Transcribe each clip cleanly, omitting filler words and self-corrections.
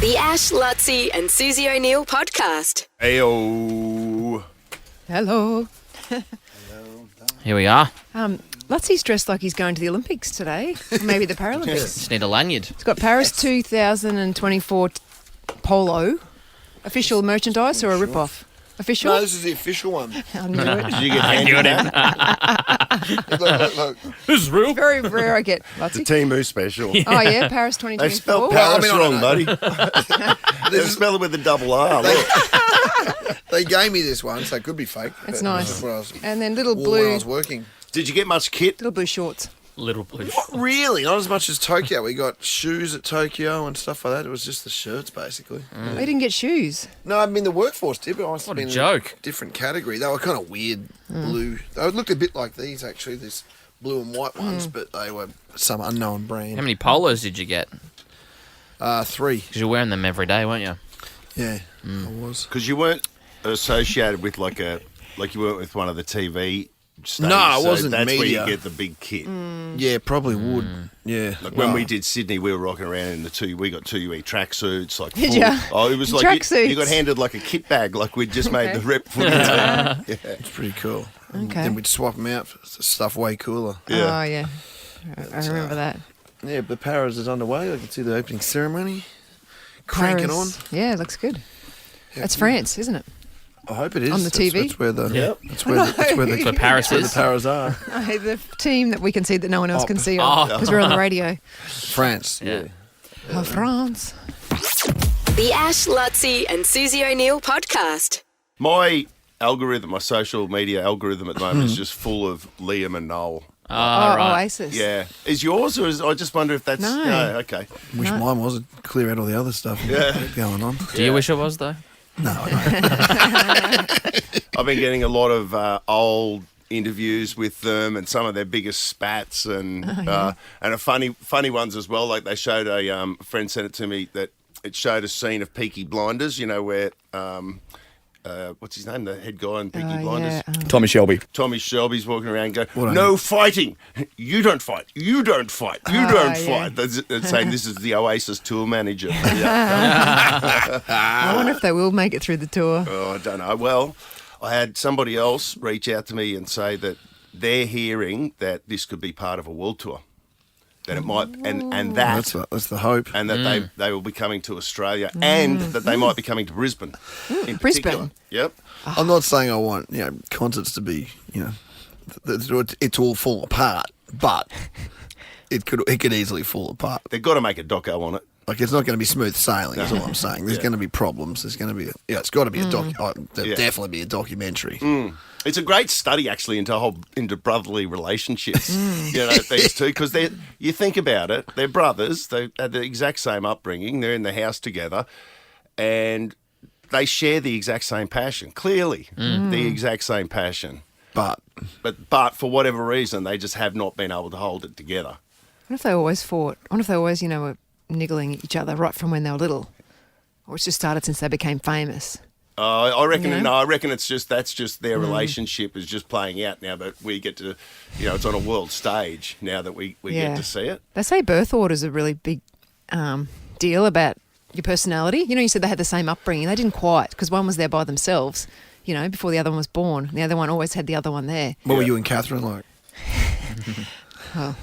The Ash, Luttsy and Suse O'Neill podcast. Ayo. Hello. Here we are. Luttsy's dressed like he's going to the Olympics today, or maybe the Paralympics. Just need a lanyard. He's got Paris 2024 polo. Official merchandise or a rip-off? Official? No, this is the official one. I knew it. Did you get handed that? Look. This is real. Very rare I get, The Lutsy. Timu special. Oh, yeah, Paris They 2024. spelled Well, I Paris mean, I wrong, don't buddy. They spelled it with a double R. Look. They gave me this one, so it could be fake. It's but nice. that's what I was And then little wore when I blue was working. Did you get much kit? shorts. Little blue. Really? Not as much as Tokyo. We got shoes at Tokyo and stuff like that. It was just the shirts, basically. I didn't get shoes. No, I mean, the workforce did, but I must have What a been joke. in a different category. They were kind of weird blue. They looked a bit like these, actually, these blue and white ones, but they were some unknown brand. How many polos did you get? 3. Because you're wearing them every day, weren't you? Yeah, I was. Because you weren't associated with like you weren't with one of the TV stations. No, I so wasn't that's media. where you get the big kit. Yeah, probably would. Yeah. Like when we did Sydney, we were rocking around in we got 2UE tracksuits. Like Did full- ya? Oh, it was like Tracksuits. you got handed like a kit bag, like we'd just made Okay. the rep footage. Yeah. It's pretty cool. And Okay. then we'd swap them out for stuff way cooler. Yeah. Oh, yeah. I remember that. Yeah, but Paris is underway. I can see the opening ceremony. Cranking on. Paris. Yeah, it looks good. That's France, isn't it? I hope it is. On the TV? That's where the Yep. that's where Where Paris the is. Paras are. The team that we can see that no one else can see Oh. because we're on the radio. France. Yeah. Oh, France. The Ash, Luttsy and Suse O'Neill podcast. My algorithm, my social media algorithm at the moment is just full of Liam and Noel. Oh, Oh, right. Oasis. Yeah. Is yours or I just wonder if that's... No. Okay. Wish No. mine wasn't clear out all the other stuff going on. Do you wish it was, though? No, no. I've been getting a lot of old interviews with them and some of their biggest spats and a funny ones as well. Like they showed a friend sent it to me that it showed a scene of Peaky Blinders, you know, where what's his name, the head guy in Peaky Blinders? Yeah, Tommy Shelby. Tommy Shelby's walking around going, What no fighting. You don't fight. You don't fight. You don't yeah. fight. They're saying this is the Oasis tour manager. Yeah. I wonder if they will make it through the tour. Oh, I don't know. Well, I had somebody else reach out to me and say that they're hearing that this could be part of a world tour. That it might, and That's the hope. and that they will be coming to Australia, and that they might be coming to Brisbane. In particular. Brisbane? Yep. I'm not saying I want concerts to be it's all fall apart, but it could easily fall apart. They've got to make a doco on it. Like it's not going to be smooth sailing. Is all I'm saying. There's Yeah. going to be problems. There's going to be it's got to be a there'll definitely be a documentary. It's a great study, actually, into brotherly relationships. You know, these two, because you think about it, they're brothers. They had the exact same upbringing. They're in the house together, and they share the exact same passion. Clearly, the exact same passion. But But for whatever reason, they just have not been able to hold it together. I wonder if they always fought. I wonder if they always, were niggling each other right from when they were little. Or it's just started since they became famous. I reckon. You know? No, I reckon that's just their relationship is just playing out now. But we get to, it's on a world stage now that we get to see it. They say birth order's a really big deal about your personality. You said they had the same upbringing. They didn't quite, because one was there by themselves, before the other one was born. And the other one always had the other one there. what were you and Catherine like? Oh,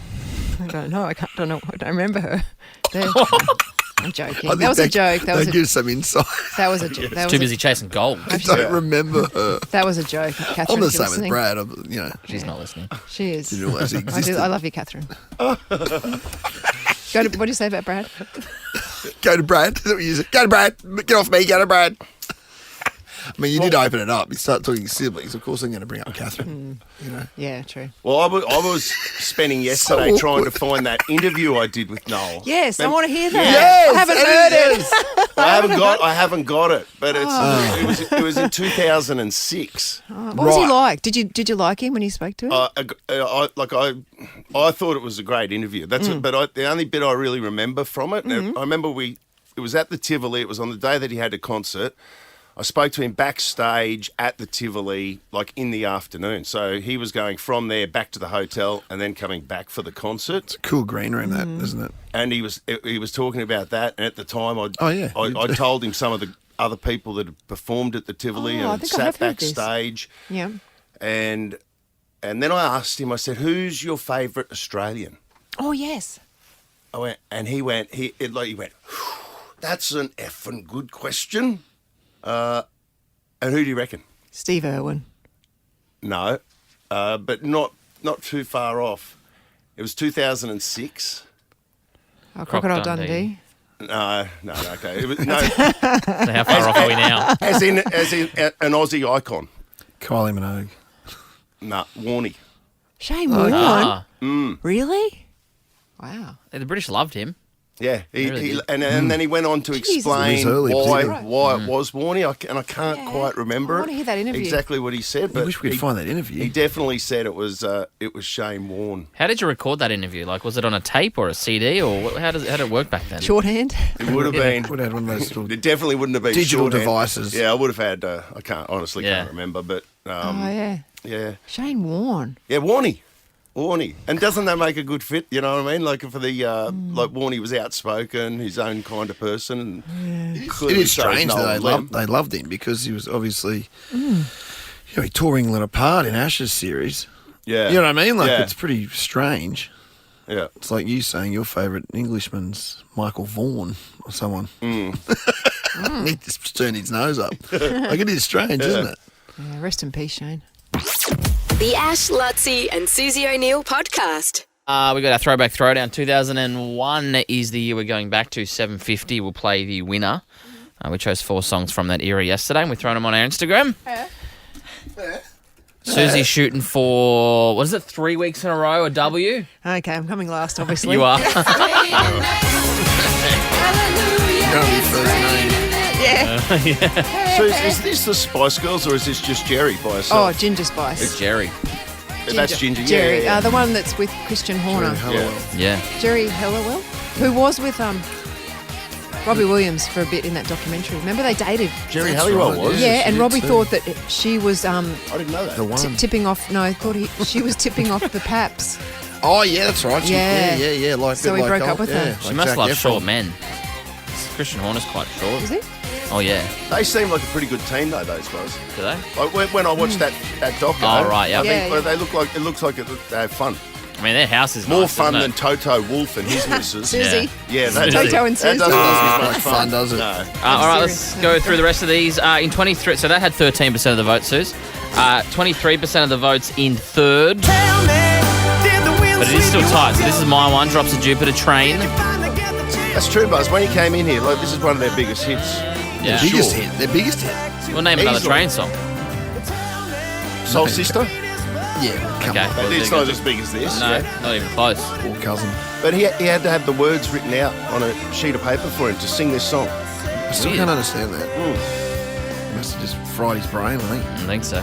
I don't know. I don't remember her. I'm joking. I That was think a joke. That gives some insight. That was a joke. Too busy chasing gold. I don't remember her. That was a joke. Catherine, I'm the if you're same with listening. Brad. She's not listening. She is. Didn't realise he I existed. love you, Catherine. What do you say about Brad? Go to Brad. Is that what you said? Go to Brad. Get off me. Go to Brad. I mean, you did open it up. You start talking siblings. Of course, I'm going to bring up Catherine. Yeah, true. Well, I was spending yesterday trying to find that interview I did with Noel. Yes, I want to hear that. Yes, I haven't heard it. I haven't got it, but it was in 2006. What was he Right. like? Did you like him when you spoke to him? I thought it was a great interview. That's but the only bit I really remember from it. I remember it was at the Tivoli. It was on the day that he had a concert. I spoke to him backstage at the Tivoli, like in the afternoon. So he was going from there back to the hotel and then coming back for the concert. It's a cool green room, that, isn't it? And he was talking about that. And at the time, Oh, I told him some of the other people that had performed at the Tivoli I and think I have sat heard this. backstage. Yeah. And then I asked him, I said, who's your favourite Australian? Oh, yes. I went, and he went, that's an effing good question. And who do you reckon? Steve Irwin. No, but not too far off. It was 2006. Oh, Crocodile Dundee. Dundee. No, okay. It was, no, So how far off are we now? as in an Aussie icon. Kylie Minogue. No, Warnie. Shane Warne. Ah, Really? Wow. the British loved him. Yeah, Really good. and then he went on to Jesus. explain It was early, particularly. why it was Warnie, and I can't quite remember I wanna hear that interview. exactly what he said. I But wish we could find that interview. He definitely said it was Shane Warne. How did you record that interview? Like, was it on a tape or a CD, or how did it work back then? Shorthand. It would have been. Would have had one of those little It definitely wouldn't have been digital shorthand. devices. Yeah, I would have had. I honestly Yeah. can't remember, but Oh, yeah. yeah, Shane Warne. Warnie. And doesn't that make a good fit? You know what I mean? Like for the like Warnie was outspoken, his own kind of person. And It clearly is shows strange no that one they loved him because he was obviously, he tore England apart in Ashes series. Yeah, You know what I mean? Like, yeah. it's pretty strange. Yeah. It's like you saying your favourite Englishman's Michael Vaughan or someone. He just turned his nose up. Like, it is strange, isn't it? Yeah, rest in peace, Shane. The Ash, Luttsy and Susie O'Neill podcast. We got our throwback throwdown. 2001 is the year we're going back to. 750. We'll play the winner. We chose 4 songs from that era yesterday, and we're throwing them on our Instagram. Susie's shooting for, what is it, 3 weeks in a row, a W? Okay, I'm coming last, obviously. You are. Gotta be first name. Yeah. So is this the Spice Girls or is this just Jerry by Oh, herself? Ginger Spice. It's Jerry. That's Ginger. Jerry, Yeah. the one that's with Christian Horner. Yeah. Jerry Halliwell, who was with Robbie Williams for a bit in that documentary. Remember they dated? Jerry That's Halliwell right, was. Yeah, she and did Robbie too. thought that she was I didn't know that. The one. tipping off. No, she was tipping off the Paps. Oh, yeah, that's right. Yeah. Yeah. Like, So he broke up with her. She like must Zac love Efron. short men. Christian Horner's quite short. Is it? Oh, yeah. They seem like a pretty good team though. Those guys. Do they? Like when I watched that doc. Oh, right, yeah. I think Yeah. they look like it looks like they have fun. I mean, their house is More nice, fun isn't than it? Toto Wolff and his missus. Susie. Yeah, that Toto and that Susie. doesn't Not much much fun, does it? No. All right, let's serious. go through the rest of these. In 23, so that had 13% of the votes, Suze. 23% of the votes in third. But it is still tight. So this is my one, Drops of Jupiter, Train. That's true, Buzz. When he came in here, like this is one of their biggest hits. Yeah. Biggest hit. Their biggest hit. We'll name another Easily. Train song. Soul Sister. Yeah, come Okay. on. Well, It's there you not go. as big as this. No, Yeah. not even close. Poor cousin. But he had to have the words written out on a sheet of paper for him to sing this song. I still Weird. can't understand that. He must have just fried his brain, I think. I think so.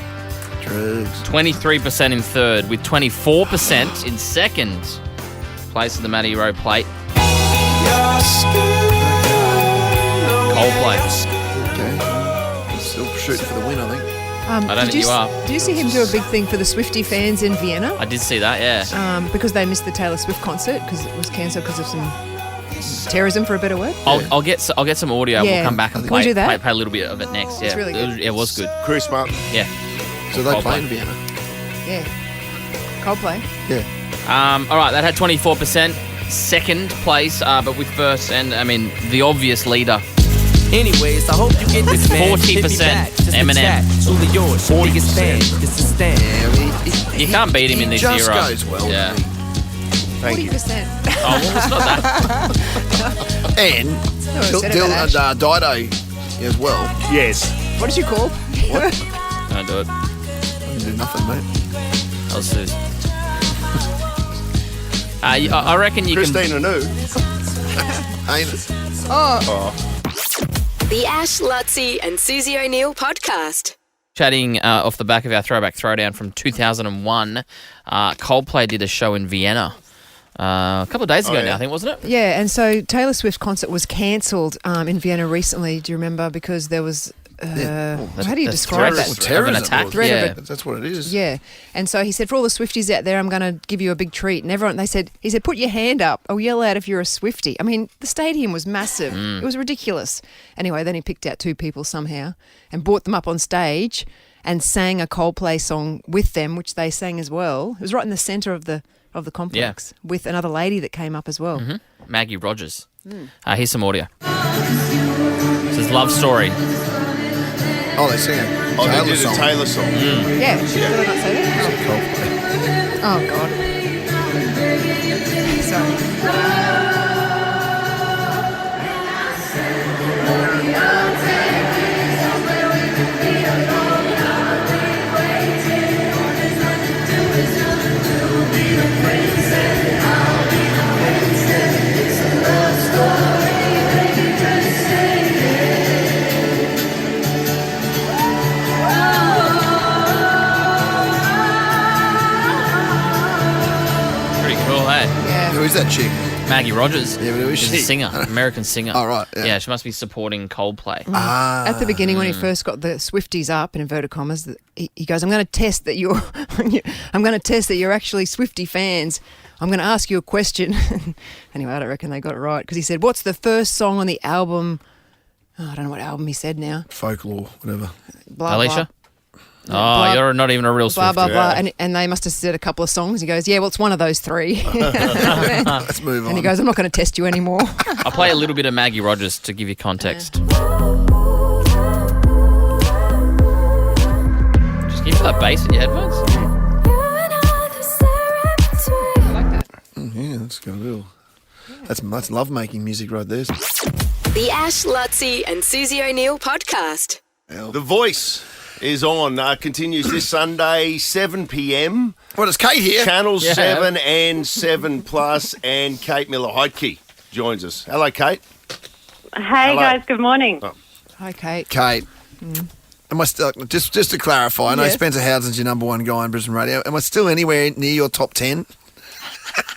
Drugs. 23% in third, with 24% in second place of the Matty Rowe plate. Coldplay. Okay. He's still shooting for the win, I think. I don't think you are. Did you see him do a big thing for the Swiftie fans in Vienna? I did see that, yeah. Because they missed the Taylor Swift concert because it was cancelled because of some terrorism, for a better word. I'll get some audio. Yeah. We'll come back and Can we play, do that? play a little bit of it next. Yeah, It's really good. It was good. Chris Martin. Yeah. So they Coldplay. play in Vienna. Yeah. Coldplay. Yeah. All right, that had 24%. Second place, but with first and, I mean, the obvious leader. Anyways, I hope you get this, man. 40% Hit me back, just a Eminem. chat. Truly yours, your biggest fan. This is Stan. Yeah, I mean, You can't beat him in this just era. goes well. Yeah. doesn't he? Thank you. 40%. Oh, well, it's not that. And what I said about Dylan Dido as well. Yes. What did you call? Don't do it. Didn't do nothing, mate. I'll Suze. I reckon you can. Christina New. Ain't it? The Ash, Luttsy and Susie O'Neill podcast. Chatting off the back of our throwback throwdown from 2001, Coldplay did a show in Vienna a couple of days ago yeah. now, I think, wasn't it? Yeah, and so Taylor Swift concert was cancelled in Vienna recently. Do you remember? Because there was how do you The describe threat that? of terrorism. an attack. Threat Yeah. of That's what it is. Yeah. And so he said, for all the Swifties out there, I'm going to give you a big treat. And everyone, he said, put your hand up. I'll yell out if you're a Swiftie. I mean, the stadium was massive. It was ridiculous. Anyway, then he picked out 2 people somehow and brought them up on stage and sang a Coldplay song with them, which they sang as well. It was right in the centre of the complex with another lady that came up as well. Maggie Rogers. Here's some audio. This is Love Story. Oh, they're singing. Oh, they Taylor did song. a Taylor song. Yeah. Did I not say that? Coldplay. Oh, God. Sorry. Pretty cool, hey? Yeah. Who is that chick? Maggie Rogers. Yeah, but who is She's she? a singer, American singer. Oh, right, yeah. She must be supporting Coldplay. At the beginning, when he first got the Swifties up in inverted commas, he goes, "I'm going to test that you're, I'm going to test that you're actually Swiftie fans. I'm going to ask you a question." Anyway, I don't reckon they got it right because he said, "What's the first song on the album?" Oh, I don't know what album he said now. Folklore, whatever. Blah, Alicia? Blah, Oh, blah, you're not even a real blah, Swiftie. blah, blah. Yeah. And they must have said a couple of songs. He goes, "Yeah, well, it's one of those 3." Let's move on. And he goes, "I'm not going to test you anymore." I'll play a little bit of Maggie Rogers to give you context. Just give you that bass in your headphones. I like that. Yeah, that's got a little. That's love-making music right there. The Ash, Luttsy and Susie O'Neill podcast. The Voice is on. Continues this Sunday, 7 p.m. Well, it's Kate here. Channel Yeah. 7 and 7 Plus, and Kate Miller-Heidke joins us. Hello, Kate. Hey Hello. guys, good morning. Hi, Kate. Kate. Am I still, just to clarify, I know Yes. Spencer Howson's your number 1 guy in Brisbane radio. Am I still anywhere near your top 10?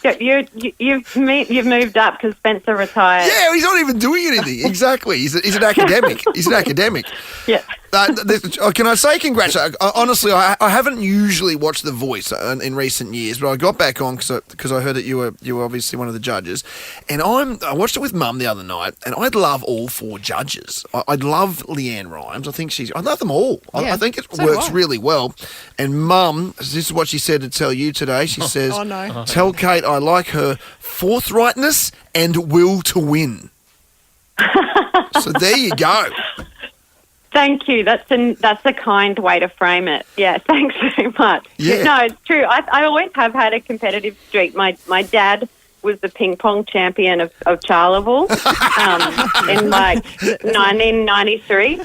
You've moved up because Spencer retired. Yeah, he's not even doing anything. Exactly. He's an academic. He's an academic. Yeah. Can I say congratulations? Honestly, I haven't usually watched The Voice in recent years, but I got back on because I heard that you were obviously one of the judges, and I watched it with Mum the other night, and I'd love all 4 judges. I'd love Leanne Rimes. I love them all. Yeah, I think it so do works I. really well. And Mum, this is what she said to tell you today. She says, Oh, no. "Tell Kate I like her forthrightness and will to win." So there you go. Thank you. That's a kind way to frame it. Yeah, thanks very much. Yeah. No, it's true. I always have had a competitive streak. My dad was the ping pong champion of Charleville in like 1993.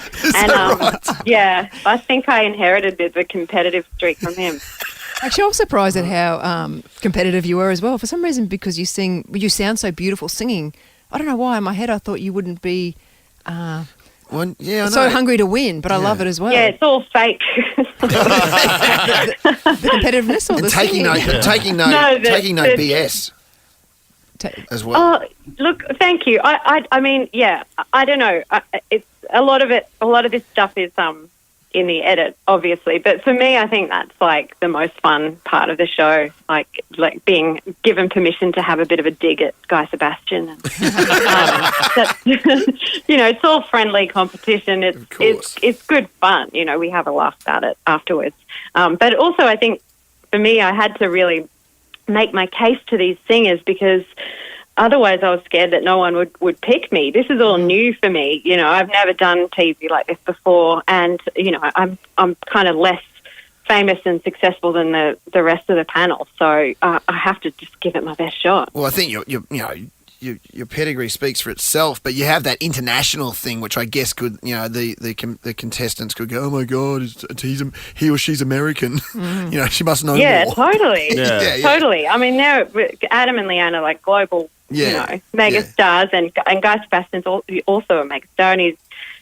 Yeah, I think I inherited the competitive streak from him. Actually, I was surprised at how competitive you were as well. For some reason, because you sound so beautiful singing. I don't know why. In my head, I thought you wouldn't be Well, yeah, I know. so hungry to win, but I love it as well. Yeah, it's all fake. the competitiveness or And the taking singing? taking no No, the- BS Ta- as well. Oh, look, thank you. I mean, yeah, I don't know. It's a lot of this stuff is in the edit, obviously, but for me, I think that's like the most fun part of the show, like being given permission to have a bit of a dig at Guy Sebastian. And, it's all friendly competition. It's good fun. We have a laugh about it afterwards. But also, I think for me, I had to really make my case to these singers because otherwise I was scared that no one would pick me. This is all new for me. I've never done TV like this before, and I'm kind of less famous and successful than the rest of the panel. So I have to just give it my best shot. Well, I think your pedigree speaks for itself, but you have that international thing, which I guess could, the contestants could go, "Oh my God, he or she's American." She must know Yeah, more. totally. Yeah. Totally. I mean, Adam and Leanne are like global, mega stars, and Guy Sebastian's also a mega star, and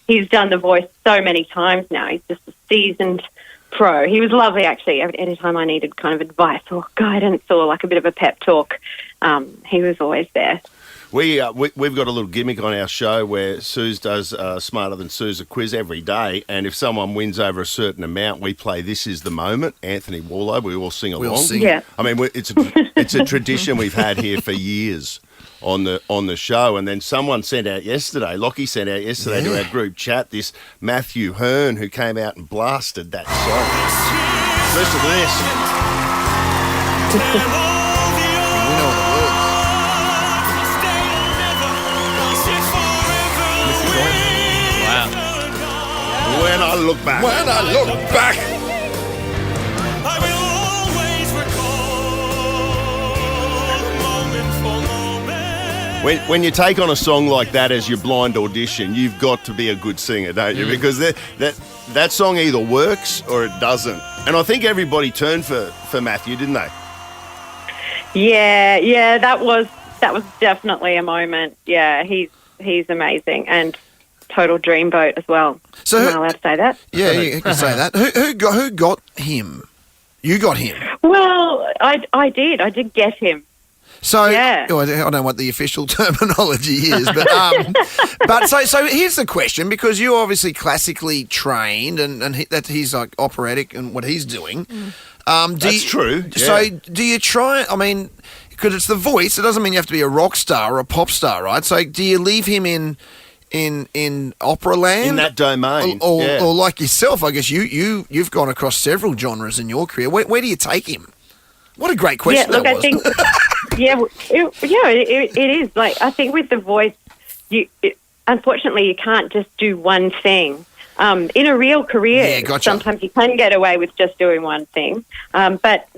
he's done The Voice so many times now. He's just a seasoned pro. He was lovely, actually. Anytime I needed kind of advice or guidance or like a bit of a pep talk, he was always there. We've got a little gimmick on our show where Suse does Smarter Than Suse a quiz every day, and if someone wins over a certain amount, we play This Is the Moment, Anthony Warlow. We all sing along. We'll sing. Yeah. I mean, it's a tradition we've had here for years on the show. And then someone sent out yesterday, Lockie sent out yesterday to our group chat, this Matthew Hearn who came out and blasted that song. Listen to this. We know what it is. Wow. When I look back. When I look back. When you take on a song like that as your blind audition, you've got to be a good singer, don't you? Because that song either works or it doesn't. And I think everybody turned for Matthew, didn't they? Yeah, that was definitely a moment. Yeah, he's amazing and total dreamboat as well. So Am I allowed to say that? Yeah, you can say that. Who got him? You got him. Well, I did get him. So Yeah. I don't know what the official terminology is, but so here's the question, because you're obviously classically trained and he's like operatic and what he's doing. That's true. So Yeah. do you try? I mean, because it's the voice, it doesn't mean you have to be a rock star or a pop star, right? So do you leave him in opera land, In that domain. or yeah. like yourself? I guess you've gone across several genres in your career. Where do you take him? What a great question Yeah, look, that I was. think, it is. Like, I think with the voice, unfortunately, you can't just do one thing. In a real career, Yeah, gotcha. sometimes you can get away with just doing one thing. But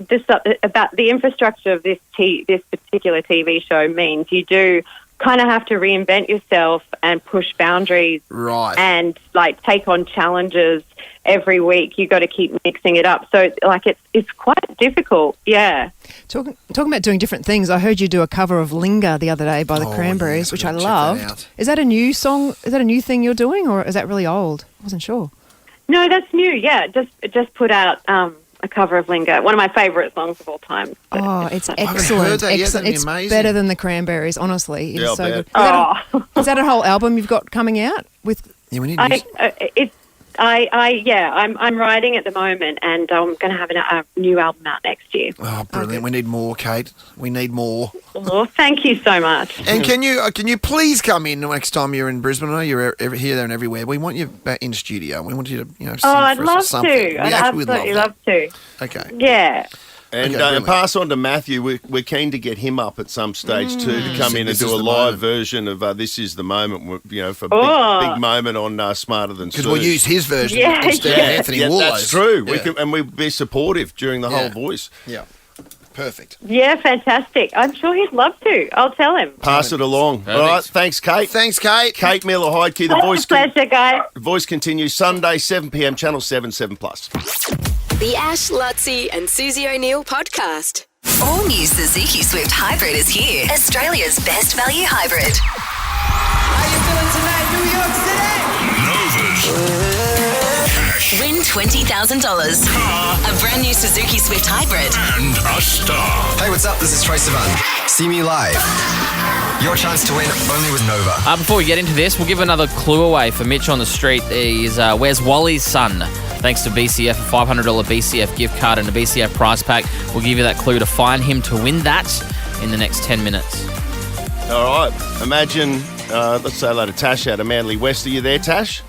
about the infrastructure of this particular TV show means you do kind of have to reinvent yourself and push boundaries, Right. and like take on challenges every week. You got to keep mixing it up. So it's quite difficult. Yeah. Talking about doing different things, I heard you do a cover of Linger the other day by the Oh, Cranberries, yeah, which I check that loved. out. Is that a new song? Is that a new thing you're doing, or is that really old? I wasn't sure. No, that's new. Yeah, just put out a cover of Linger, one of my favourite songs of all time. Oh, it's heard excellent. that yet. Excellent. That'd be it's amazing. better than the Cranberries, honestly. It Yeah, is so I'll good. bet. Is that a whole album you've got coming out with? Yeah, we need I'm writing at the moment, and I'm going to have a new album out next year. Oh, brilliant. We need more, Kate. We need more. Oh, thank you so much. And can you please come in next time you're in Brisbane? I know you're here, there and everywhere. We want you back in studio. We want you to, sing I'd for us or love something. to. We I'd actually would absolutely love love to. that. Okay. Yeah. And Okay, brilliant. pass on to Matthew. We're keen to get him up at some stage too, to come in and This do is a the live moment. version of This Is the Moment, for Oh. big moment on Smarter Than Sue. Because we'll use his version Yeah, instead yeah. of Anthony Yeah, Warlow's. that's true. Yeah. And we'd be supportive during the Yeah. whole voice. Yeah. Perfect. Yeah, fantastic. I'm sure he'd love to. I'll tell him. Pass it along. Perfect. All right, thanks, Kate. Thanks, Kate. Kate Miller-Heidke, the voice. Pleasure, guys. Voice continues Sunday, 7 p.m, Channel 7, 7+. The Ash, Luttsy and Susie O'Neill podcast. All new Suzuki Swift Hybrid is here. Australia's best value hybrid. Win $20,000. A brand new Suzuki Swift Hybrid. And a star. Hey, what's up? This is Troy Sivan. See me live. Your chance to win only with Nova. Before we get into this, we'll give another clue away for Mitch on the street. He's Where's Wally's son? Thanks to BCF, a $500 BCF gift card and a BCF prize pack. We'll give you that clue to find him to win that in the next 10 minutes. All right, imagine, let's say hello to Tash out of Manly West. Are you there, Tash?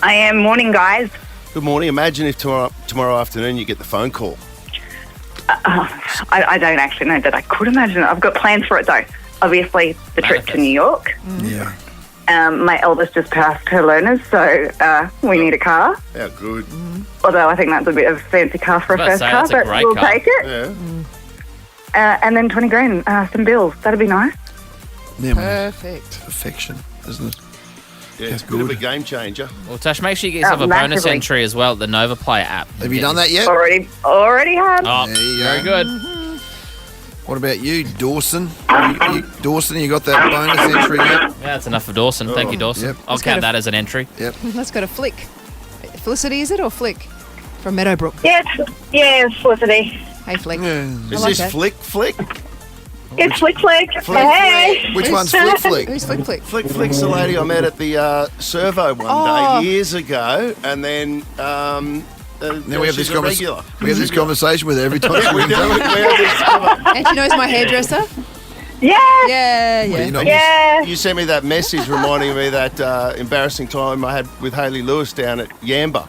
I am. Morning, guys. Good morning. Imagine if tomorrow afternoon you get the phone call. I don't actually know that I could imagine it. I've got plans for it, though. Obviously, the trip to New York. Yeah. My eldest just passed her learners, so we need a car. How good. Although I think that's a bit of a fancy car for a I was first about to say, car, that's a but great we'll car. take it. Yeah. And then 20 grand, some bills. That'd be nice. Yeah, man. Perfect. Perfection, isn't it? Yeah, it's a bit of a game changer. Well, Tash, make sure you get yourself a bonus massively. entry as well at the Nova Player app. Have you done that yet? Already have. Oh, There you very go. good. What about you, Dawson? Dawson, you got that bonus entry yet? Yeah, that's enough for Dawson. Thank you, Dawson. Yep. I'll Let's go count to- that as an entry. Yep. Let's go to Flick. Felicity, is it, or Flick? From Meadowbrook. Yeah, Felicity. Hey, Flick. Yeah. I Is like this that. Flick? It's Flick Flick. Flick Hey. Which one's Flick Flick? Who's Flick Flick? Flick Flick's the lady I met at the servo one day years ago, and then Now we have she's this a regular. We have this conversation with her every time. We do. We have this. And she knows my hairdresser? Yeah. Yeah, But yeah. you're not Yeah. You sent me that message reminding me that embarrassing time I had with Hayley Lewis down at Yamba.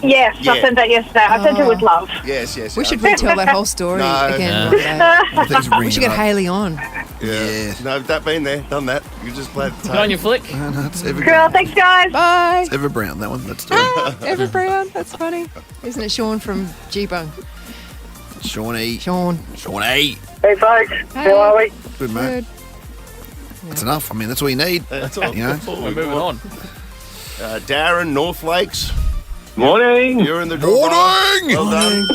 Yes, I sent that yesterday. I sent it with love. Yes. We should retell that whole story No. again. Yeah. one day. Things We should get Hayley on. Yeah. No, that been there, done that. You just played the Good on you, Flick. It's Ever, Cool. Thanks, guys. Bye. it's Ever Brown, that one. Let's do it. Ever Brown. That's funny. Isn't it Sean from G-Bung? Shawnee. Sean. Shawnee. Hey, folks. Hey. How are we? Good, mate. Good. That's enough. I mean, that's all you need. That's all. You know? That's all We're we moving want. on. Darren, North Lakes. Morning. You're in the draw. Morning. Well done.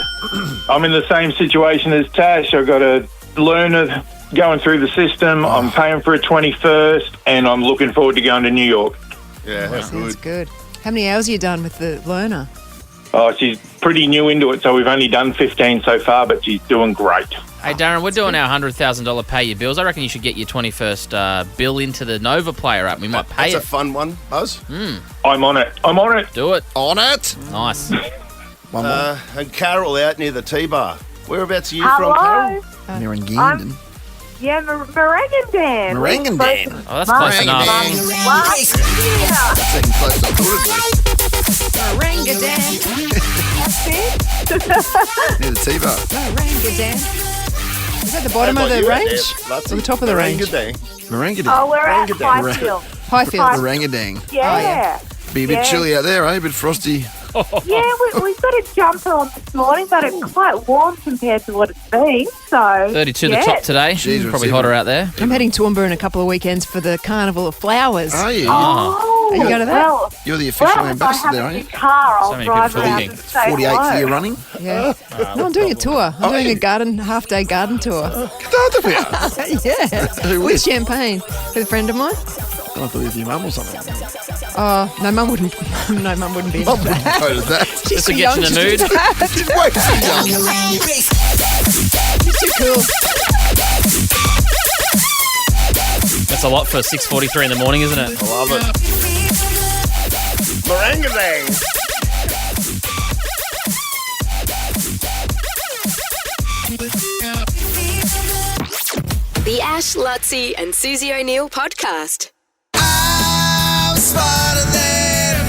I'm in the same situation as Tash. I've got a learner going through the system. I'm paying for a 21st, and I'm looking forward to going to New York. Yeah, That's good. good. How many hours have you done with the learner? Oh, she's pretty new into it, so we've only done 15 so far, but she's doing great. Hey, Darren, we're doing our $100,000 pay your bills. I reckon you should get your 21st bill into the Nova Player app. We might pay That's it. a fun one, Buzz. I'm on it. Do it. On it. Nice. One more. And Carol out near the T-bar. Whereabouts are you Hello. from, Carol? Merengindon. Yeah, Marangan. Marangan. Oh, that's close enough. Last year. Second close up. Orangutan. Near the T-bar. Orangutan. Is that the bottom of the range? Or the top of the range? Merangadang. Oh, we're at Orangutan. Highfield. Highfield. Merangadang. Yeah. Be a bit chilly out there, eh? A bit frosty. Yeah, we've got a jumper on this morning, but it's quite warm compared to what it's been. So 32 the yeah. top today. Jeez, Probably it's hotter even- out there. I'm heading to Toowoomba in a couple of weekends for the Carnival of Flowers. Are you? Oh, Are you going to that? Well, You're the official well, if I ambassador have there, a aren't new you? car, I'll So many drive people around talking. and say 48th hello. year running. Yeah. No, I'm doing a tour. I'm doing a half-day garden tour. Yeah. Who With is? champagne with a friend of mine. I thought it was your mum or something. Oh, no, Mum wouldn't. No, Mum wouldn't be. Mum wouldn't go to that. She's Just to too get you young in the to do mood. that. She's way too young. She's too cool. That's a lot for 6:43 in the morning, isn't it? I love it. Merangadang. The Ash, Luttsy and Susie O'Neill podcast. I'm smarter than.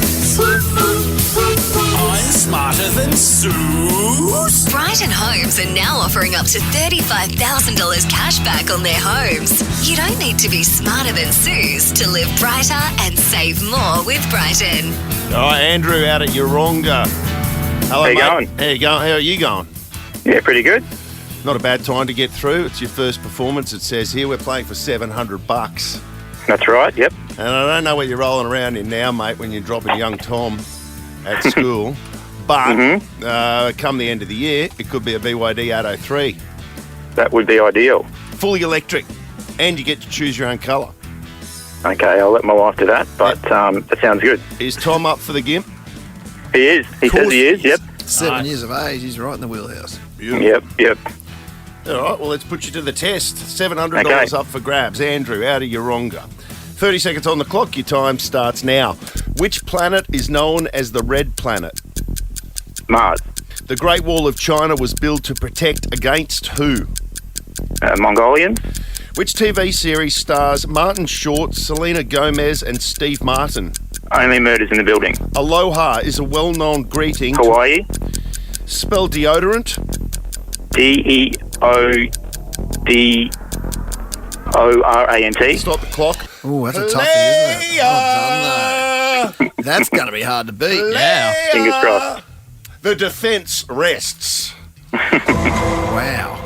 I'm smarter than Suse. Brighton Homes are now offering up to $35,000 cash back on their homes. You don't need to be smarter than Suse to live brighter and save more with Brighton. All right, Andrew out at Yeronga. Hello, How you mate. going? How you going? How are you going? Yeah, pretty good. Not a bad time to get through. It's your first performance. It says here we're playing for $700. That's right, yep. And I don't know what you're rolling around in now, mate, when you're dropping young Tom at school. But come the end of the year, it could be a BYD 803. That would be ideal. Fully electric. And you get to choose your own colour. Okay, I'll let my wife do that, but that sounds good. Is Tom up for the GIMP? He is. He says he is, yep. 7 years of age, he's right in the wheelhouse. Yep. All right, well, let's put you to the test. $700 Okay. up for grabs. Andrew, out of Yeronga. 30 seconds on the clock. Your time starts now. Which planet is known as the Red Planet? Mars. The Great Wall of China was built to protect against who? Mongolian. Which TV series stars Martin Short, Selena Gomez, and Steve Martin? Only Murders in the Building. Aloha is a well-known greeting. Hawaii. Spell deodorant. DEODORANT. Stop the clock. Oh, that's a toughie, isn't it? Well done, though. That's going to be hard to beat. Yeah. Fingers crossed. The defence rests. Wow.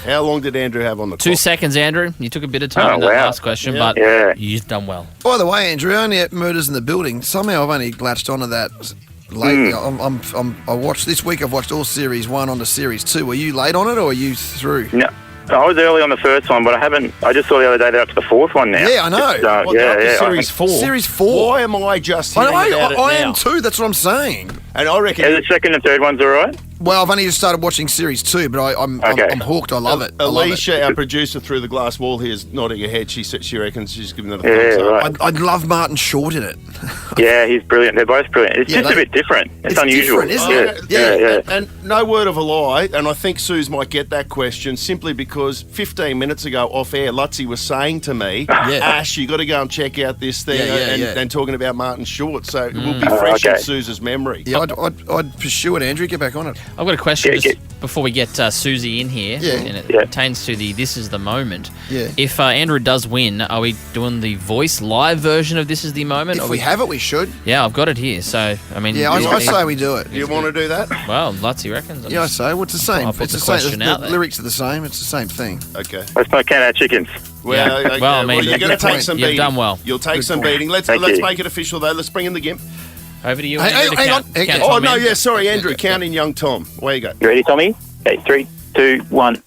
How long did Andrew have on the 2 clock? seconds, Andrew. You took a bit of time Oh, in that wow. last question, Yeah. but Yeah. you've done well. By the way, Andrew, only at Murders in the Building. Somehow I've only latched onto that lately. I watched this week. I've watched all series 1 on to series 2. Were you late on it, or are you through? No, I was early on the first one, but I just saw the other day they're up to the fourth one now. Yeah, I know. Well, they're up to Series 4. Series 4. Why am I just I hearing about it I now? am too. That's what I'm saying. And I reckon Yeah, the second and third one's all right. Well, I've only just started watching series 2, but I'm hooked. I love it. Alicia, our producer through the glass wall here, is nodding her head. She reckons she's giving it a thumbs up. Right. I love Martin Short in it. Yeah, he's brilliant. They're both brilliant. It's just a bit different. It's unusual. Different, isn't it? Yeah. And no word of a lie, and I think Suse might get that question simply because 15 minutes ago off air, Luttsy was saying to me, Ash, you got to go and check out this thing, and talking about Martin Short, so it will be fresh in Suze's memory. Yeah, I'd pursue it, Andrew. Get back on it. I've got a question just before we get Susie in here, and it pertains to the This Is the Moment. Yeah. If Andrew does win, are we doing the voice live version of This Is the Moment? If we have it, we should. Yeah, I've got it here. So, I mean... Yeah, I say we do it. You want to do that? Well, Luttsy reckons. I say. What's the same? I'll put It's the the same. question out The there. lyrics are the same. It's the same thing. Okay. Let's not count our chickens. Well, I mean, you're going to take some beating. You've done well. You'll take Good some point. beating. Let's Thank you. make it official, though. Let's bring in the gimp. Over to you. Hang Andrew, to on. count Oh, Tom no, in. yeah, sorry, Andrew. Count in young Tom. Away you go. You ready, Tommy? Okay, 3, 2, 1.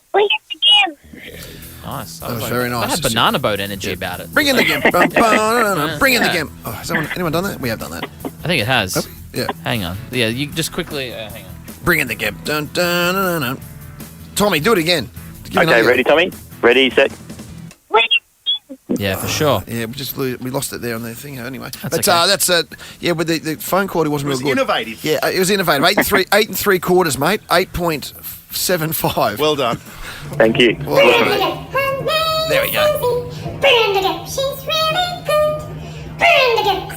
Nice. That was very nice. I had banana boat energy about it. Bring in the gimp. Bring in the gimp. Oh, has anyone done that? We have done that. I think it has. Yeah. Hang on. Yeah, you just quickly... hang on. Bring in the gimp. Dun, dun, dun, dun, dun. Tommy, do it again. Give me Okay, another ready, go. Tommy? Ready, set. Yeah, for sure. Yeah, we lost it there on the thing anyway. That's But okay. that's with the phone quality wasn't It was real good. innovative. Yeah, it was innovative. 8 and 3/4, mate. 8.75. Well done. Thank you. Well done, mate. There we go. She's really good.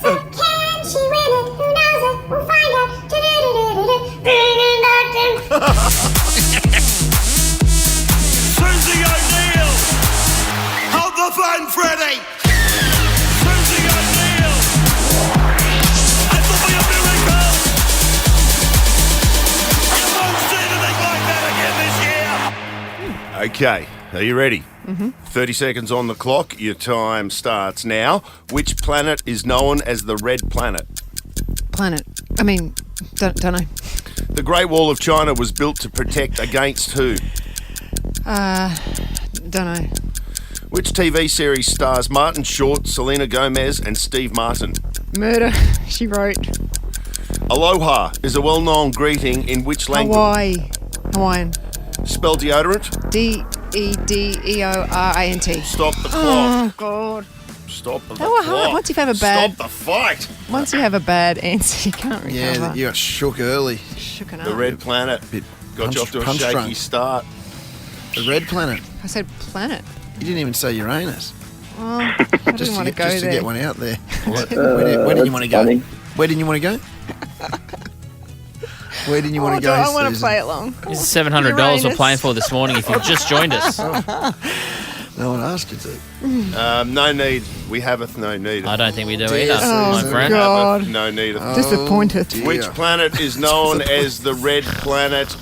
So can she win it? Who knows it? We'll find out. Susie O'Neill! Hold the phone, Freddie! Susie O'Neill! It will be a miracle! You won't see anything like that again this year! Okay, are you ready? 30 seconds on the clock. Your time starts now. Which planet is known as the Red Planet? Planet. I mean, don't know. The Great Wall of China was built to protect against who? Don't know. Which TV series stars Martin Short, Selena Gomez, and Steve Martin? Murder, she wrote. Aloha is a well-known greeting in which language? Hawaiian. Spell deodorant. Dedeorant. Stop the clock. Oh, God. Stop the They were hard. clock. Once you have a bad... Stop the fight. Once you have a bad answer, you can't recover. Yeah, you got shook early. Shooken The up. Red Planet. Got you off to a shaky drunk. start. The Red Planet. I said planet. You didn't even say Uranus. Oh, I didn't want to go just there. to get one out there. Where did you want to go? funny. Where did you want to go? Where did you want to go, I want to Susan? play it long. This is $700 we're Uranus. playing for this morning if you've just joined us. No one asked you to. No need. We haveth no need. I don't think we do Dear either, Oh, my friend. God. Haveth no need. Disappointed. dear. Which planet is known as the Red Planet?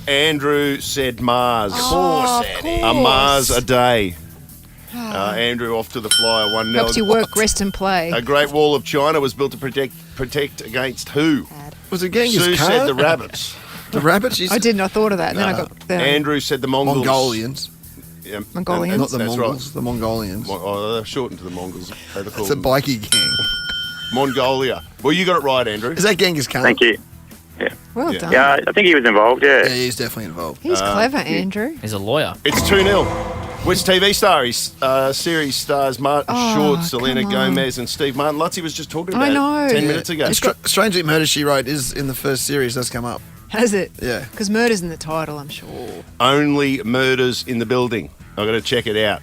Andrew said Mars. Oh, of A Mars a day. Andrew off to the flyer 1-0. Helps you work, rest, and play. A Great Wall of China was built to protect against who? Was it Genghis Sue Khan? said the rabbits. The rabbits? You I said didn't. I thought of that. And then I got the Andrew said the Mongols. Mongolians. Yeah, Mongolians? Not the that's Mongols. right. The Mongolians. Oh, they're shortened to the Mongols. They call It's a them bikie gang. Mongolia. Well, you got it right, Andrew. Is that Genghis Khan? Thank you. well Yeah. done. Yeah, I think he was involved, Yeah, yeah. he's definitely involved. He's clever, Andrew. He's a lawyer. It's 2-0. Which TV star series stars Martin Short, Selena come on. Gomez, and Steve Martin? Luttsy was just talking about I know. it 10 minutes ago. Strangely, Murder, She Wrote is in the first series, does come up. Has it? Yeah. Because murder's in the title, I'm sure. Only murders in the building. I've got to check it out.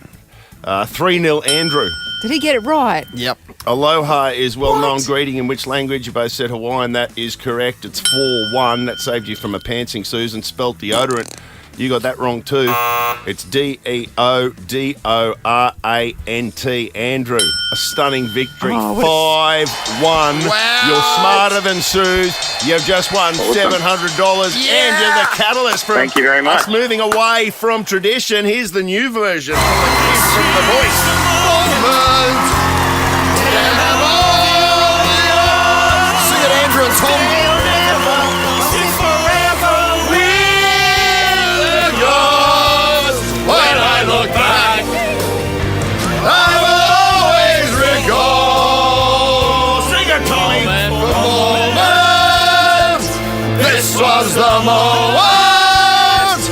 3-0 Andrew. Did he get it right? Yep. Aloha is well-known greeting in which language? You both said Hawaiian. That is correct. It's 4-1. That saved you from a pantsing. Susan spelt deodorant. You got that wrong too. It's Deodorant. Andrew, a stunning victory. 5-1. Wow. You're smarter than Suze. You've just won $700. And you're the catalyst for Thank you very much. us moving away from tradition. Here's the new version from The Voice. Sing it, Andrew and Tom. When I look back, I will always recall. Sing it, Tommy. Moments. This was the moment,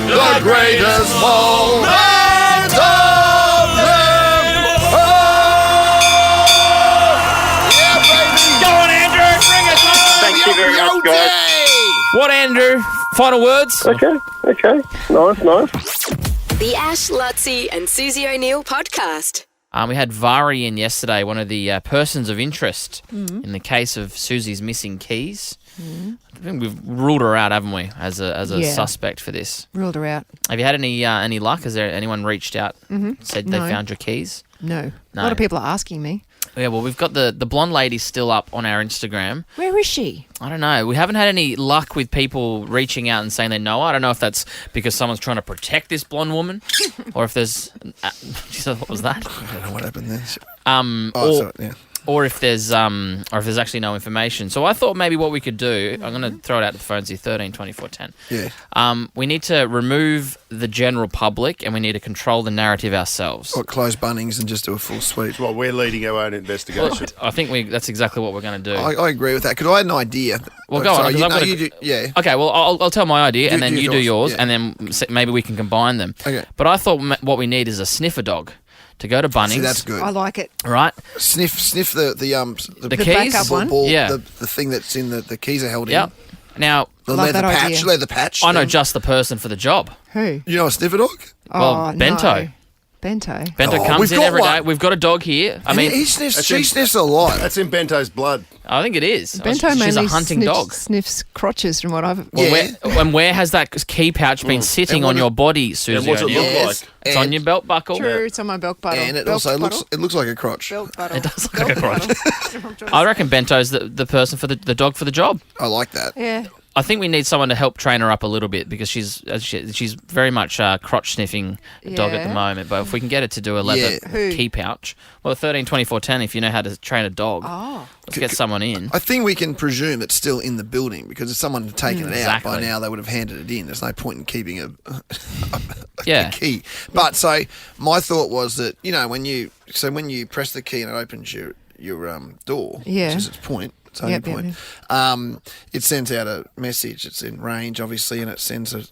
the greatest moment of them all. Yeah, baby. Go on, Andrew. Bring us home. Thank you very much, guys. What, Andrew? Final words? Okay. Nice. The Ash, Luttsy and Susie O'Neill podcast. We had Vari in yesterday, one of the persons of interest in the case of Susie's missing keys. I think we've ruled her out, haven't we, as a suspect for this? Ruled her out. Have you had any luck? Has there anyone reached out, said they found your keys? No. A lot of people are asking me. Yeah, well, we've got the blonde lady still up on our Instagram. Where is she? I don't know. We haven't had any luck with people reaching out and saying they know her. I don't know if that's because someone's trying to protect this blonde woman or if there's... what was that? I don't know what happened there. Or if there's actually no information. So I thought maybe what we could do, I'm going to throw it out to the phones here, 13 24 10. Yeah. We need to remove the general public and we need to control the narrative ourselves. Or close Bunnings and just do a full sweep. Well, we're leading our own investigation. Well, I think that's exactly what we're going to do. I agree with that because I had an idea. Well, go on. Yeah. Okay, well, I'll tell my idea and then you do yours yeah. and then maybe we can combine them. Okay. But I thought what we need is a sniffer dog to go to Bunnings. See, that's good. I like it. Right? Sniff the keys? backup one? ball, Yeah. the thing that's in the keys are held Yep. in. Now, The like leather that patch. idea. Leather patch. I know thing. just the person for the job. Who? You know a sniffer dog? Well, Bento. No. Bento. Bento Oh, comes we've in got every one. day. We've got a dog here. I And mean, he sniffs. She sniffs a lot. That's in Bento's blood. I think it is. Bento She's mainly a hunting dog. sniffs crotches from what I've... Well, where has that key pouch been sitting And on what your body, Susie? And what's it O'Neill? look like? It's on your belt buckle. True, it's on my belt buckle. And it Belt also buckle? looks like a crotch. Belt buckle. It does look like a crotch. I reckon Bento's the person for the dog for the job. I like that. Yeah. I think we need someone to help train her up a little bit because she's very much a crotch sniffing dog at the Yeah. moment. But if we can get it to do a leather Who? key pouch, well, 13 24 10. If you know how to train a dog, let's get someone in. I think we can presume it's still in the building because if someone had taken it out by Exactly. now, they would have handed it in. There's no point in keeping a Yeah. key. But so my thought was that when you press the key and it opens your door, Yeah. which is its point. It's only Yep, point. yep. It sends out a message. It's in range, obviously, and it sends a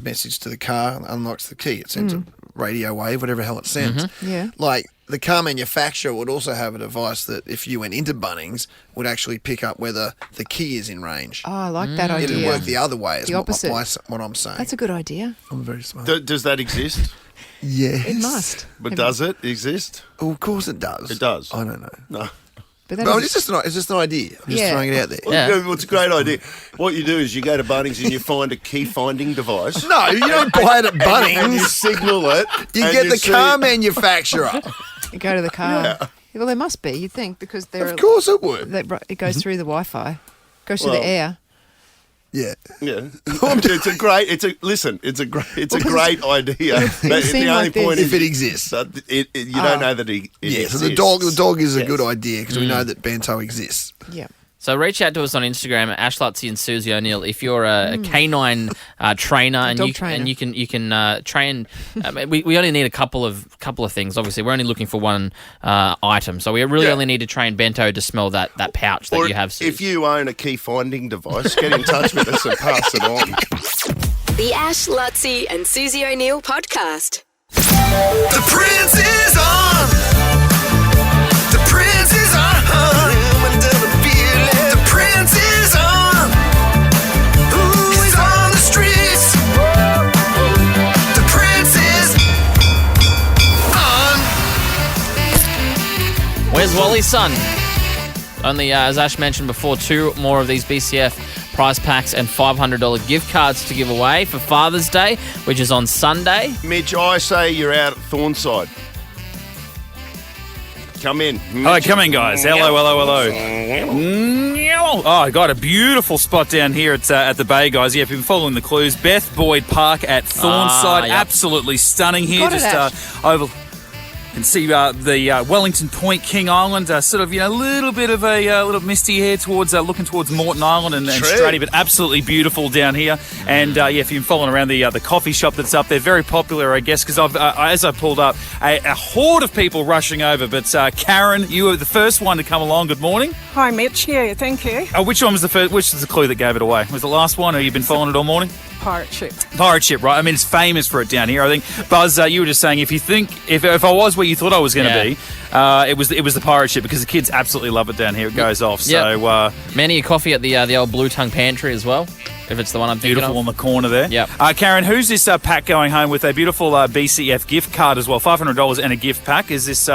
message to the car and unlocks the key. It sends a radio wave, whatever the hell it sends. Yeah. Like the car manufacturer would also have a device that, if you went into Bunnings, would actually pick up whether the key is in range. Oh, I like that idea. It'd work the other way. Is The opposite. what I'm saying. That's a good idea. I'm very smart. Does that exist? Yes. It must. But does it exist? Oh, of course it does. It does. I don't know. No. But that Well, is- it's just an idea. I'm just Yeah. throwing it out there. Well, it's a great idea. What you do is you go to Bunnings and you find a key finding device. No, you don't buy it at And you Bunnings. signal it. You and get the see- car manufacturer. You go to the car. Well, there must be, you'd think, because they're... Of course it would. It goes through the Wi-Fi. Goes through Well, the air. Yeah. Yeah, it's a great idea. But seem the only like this. point If is it exists. that you don't know that it Yeah, so exists. the dog is a Yes. good idea because we know that Bento exists. Yeah. So reach out to us on Instagram at Ash Luttsy and Susie O'Neill if you're a canine trainer and dog you trainer. you can train. We only need a couple of things. Obviously, we're only looking for one item, so we really only need to train Bento to smell that pouch that Or you have. Suze. if you own a key finding device, get in touch with us and pass it on. The Ash, Luttsy and Susie O'Neill podcast. The prince is on. The prince is on. The prince is on. Ooh, he's on the streets. The prince is on. Where's Wally's son? Only, as Ash mentioned before, 2 more of these BCF prize packs and $500 gift cards to give away for Father's Day, which is on Sunday. Mitch, I say you're out at Thornside. Come in. Oh, come in, guys. Hello. Oh, I got a beautiful spot down here at the Bay, guys. Yeah, if you've been following the clues, Beth Boyd Park at Thornside. yep. Absolutely stunning here. Got it, Just over. You can see the Wellington Point, King Island, sort of, a little bit of a little misty here towards looking towards Moreton Island and Straddie, but absolutely beautiful down here. And if you've been following around the coffee shop that's up there, very popular, I guess, because as I pulled up, a horde of people rushing over. But Karen, you were the first one to come along. Good morning. Hi, Mitch. Yeah, thank you. Which one was the first? Which is the clue that gave it away? Was it the last one, or you've been following it all morning? Pirate ship. Pirate ship, right? I mean, it's famous for it down here. I think, Buzz, you were just saying if I was where you thought I was going to be, it was the pirate ship, because the kids absolutely love it down here. It goes off. So many a coffee at the old Blue Tongue Pantry as well, if it's the one I'm thinking beautiful of. on the corner there. Yep. Karen, who's this pack going home with? A beautiful BCF gift card as well, $500 and a gift pack. Is this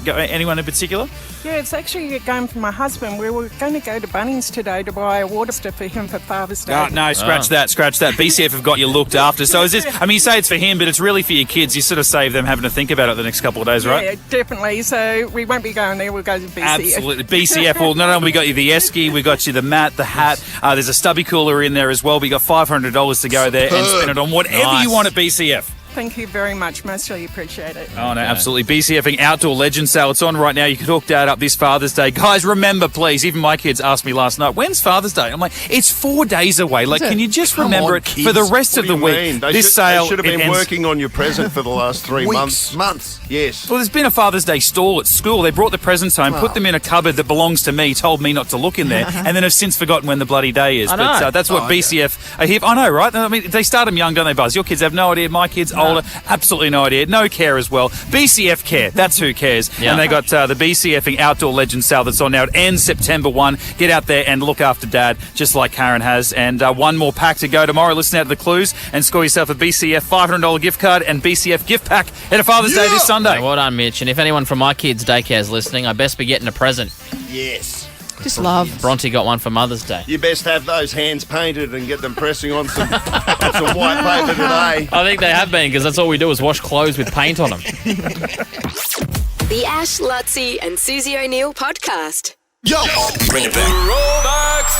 anyone in particular? Yeah, it's actually going for my husband. We were going to go to Bunnings today to buy a water stick for him for Father's Day. No, scratch that. BCF have got you looked after. So is this, I mean, you say it's for him, but it's really for your kids. You sort of save them having to think about it the next couple of days, right? Yeah, definitely. So we won't be going there. We'll go to BCF. Absolutely. BCF. Well, not only we got you the esky, we got you the mat, the hat. There's a stubby cooler in there as well. We got $500 to go there and spend it on whatever you want at BCF. Thank you very much. Mostly appreciate it. Oh, no, absolutely. BCFing Outdoor Legend Sale. It's on right now. You can hook Dad up this Father's Day. Guys, remember, please, even my kids asked me last night, when's Father's Day? I'm like, it's 4 days away. Like, can you just remember it for the rest of the week? They should have been working on your present for the last 3 months. Months. Yes. Well, there's been a Father's Day stall at school. They brought the presents home, put them in a cupboard that belongs to me, told me not to look in there, and then have since forgotten when the bloody day is. But that's what BCF are here. I know, right? I mean, they start them young, don't they, Buzz? Your kids have no idea. My kids, older, absolutely no idea. No care as well. BCF care. That's who cares. Yeah. And they got the BCFing Outdoor Legend Sale that's on now. It ends September 1. Get out there and look after Dad, just like Karen has. And one more pack to go tomorrow. Listen out to the clues and score yourself a BCF $500 gift card and BCF gift pack at a Father's Day this Sunday. Yeah, well done, Mitch. And if anyone from my kids' daycare is listening, I best be getting a present. Yes. Just love. Bronte got one for Mother's Day. You best have those hands painted and get them pressing on some white paper today. I think they have been, because that's all we do is wash clothes with paint on them. The Ash, Luttsy and Suse O'Neill podcast. Yo! Bring it back.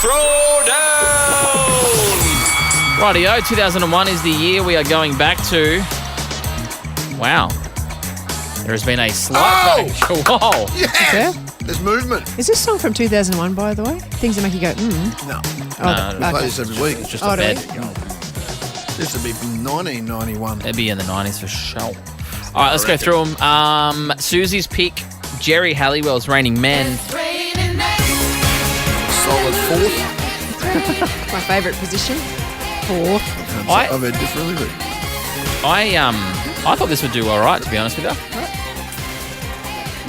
Throwback Throwdown! Rightio, 2001 is the year we are going back to. Wow. There has been a slight... Whoa! Yes! There's movement. Is this song from 2001, by the way? Things that make you go, No. Oh, We play this every week. It's just a bed. This would be from 1991. It'd be in the 90s for sure. All right, let's go through them. Susie's pick, Jerry Halliwell's Raining Men. Solid fourth. my favourite position. Fourth. I've heard differently, but... I thought this would do all right, to be honest with you.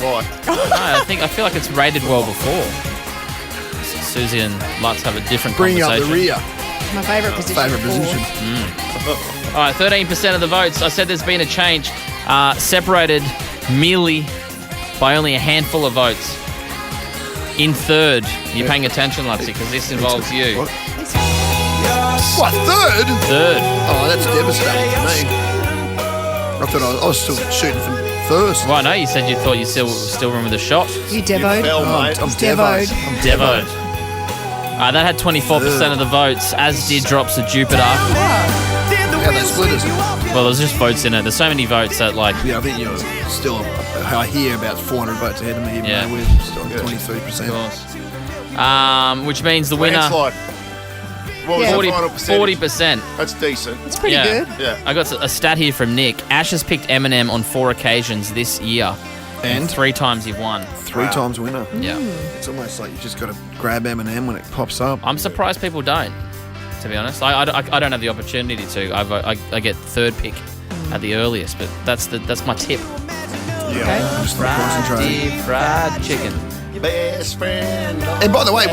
Why? I feel like it's rated well before. Susie and Lutz have a different Bring conversation. up the rear. My favourite position. All right, 13% of the votes. I said there's been a change. Separated merely by only a handful of votes. In third, you're paying attention, Lutzy, because this involves you. What, third? Third. Oh, that's devastating for me. I thought I was still shooting from first. Well, no, you said you thought you still remember the shot. You devoed. I'm devoed. That had 24% of the votes, as did Drops of Jupiter. How they split us? Well, there's just votes in it. There's so many votes that, like... Yeah, I think you're still... I hear about 400 votes ahead of me, even though we're still at 23%. Of course. Which means the winner... Landslide. What was the final percentage? 40%. That's decent. It's pretty good. Yeah. I got a stat here from Nick. Ash has picked Eminem on 4 occasions this year. And 3 times you've won. 3 times winner. Yeah. It's almost like you just got to grab Eminem when it pops up. I'm surprised people don't, to be honest. I don't have the opportunity to. I get third pick at the earliest, but that's my tip. Yeah. Okay. Just fried chicken. Your best friend. And by the way,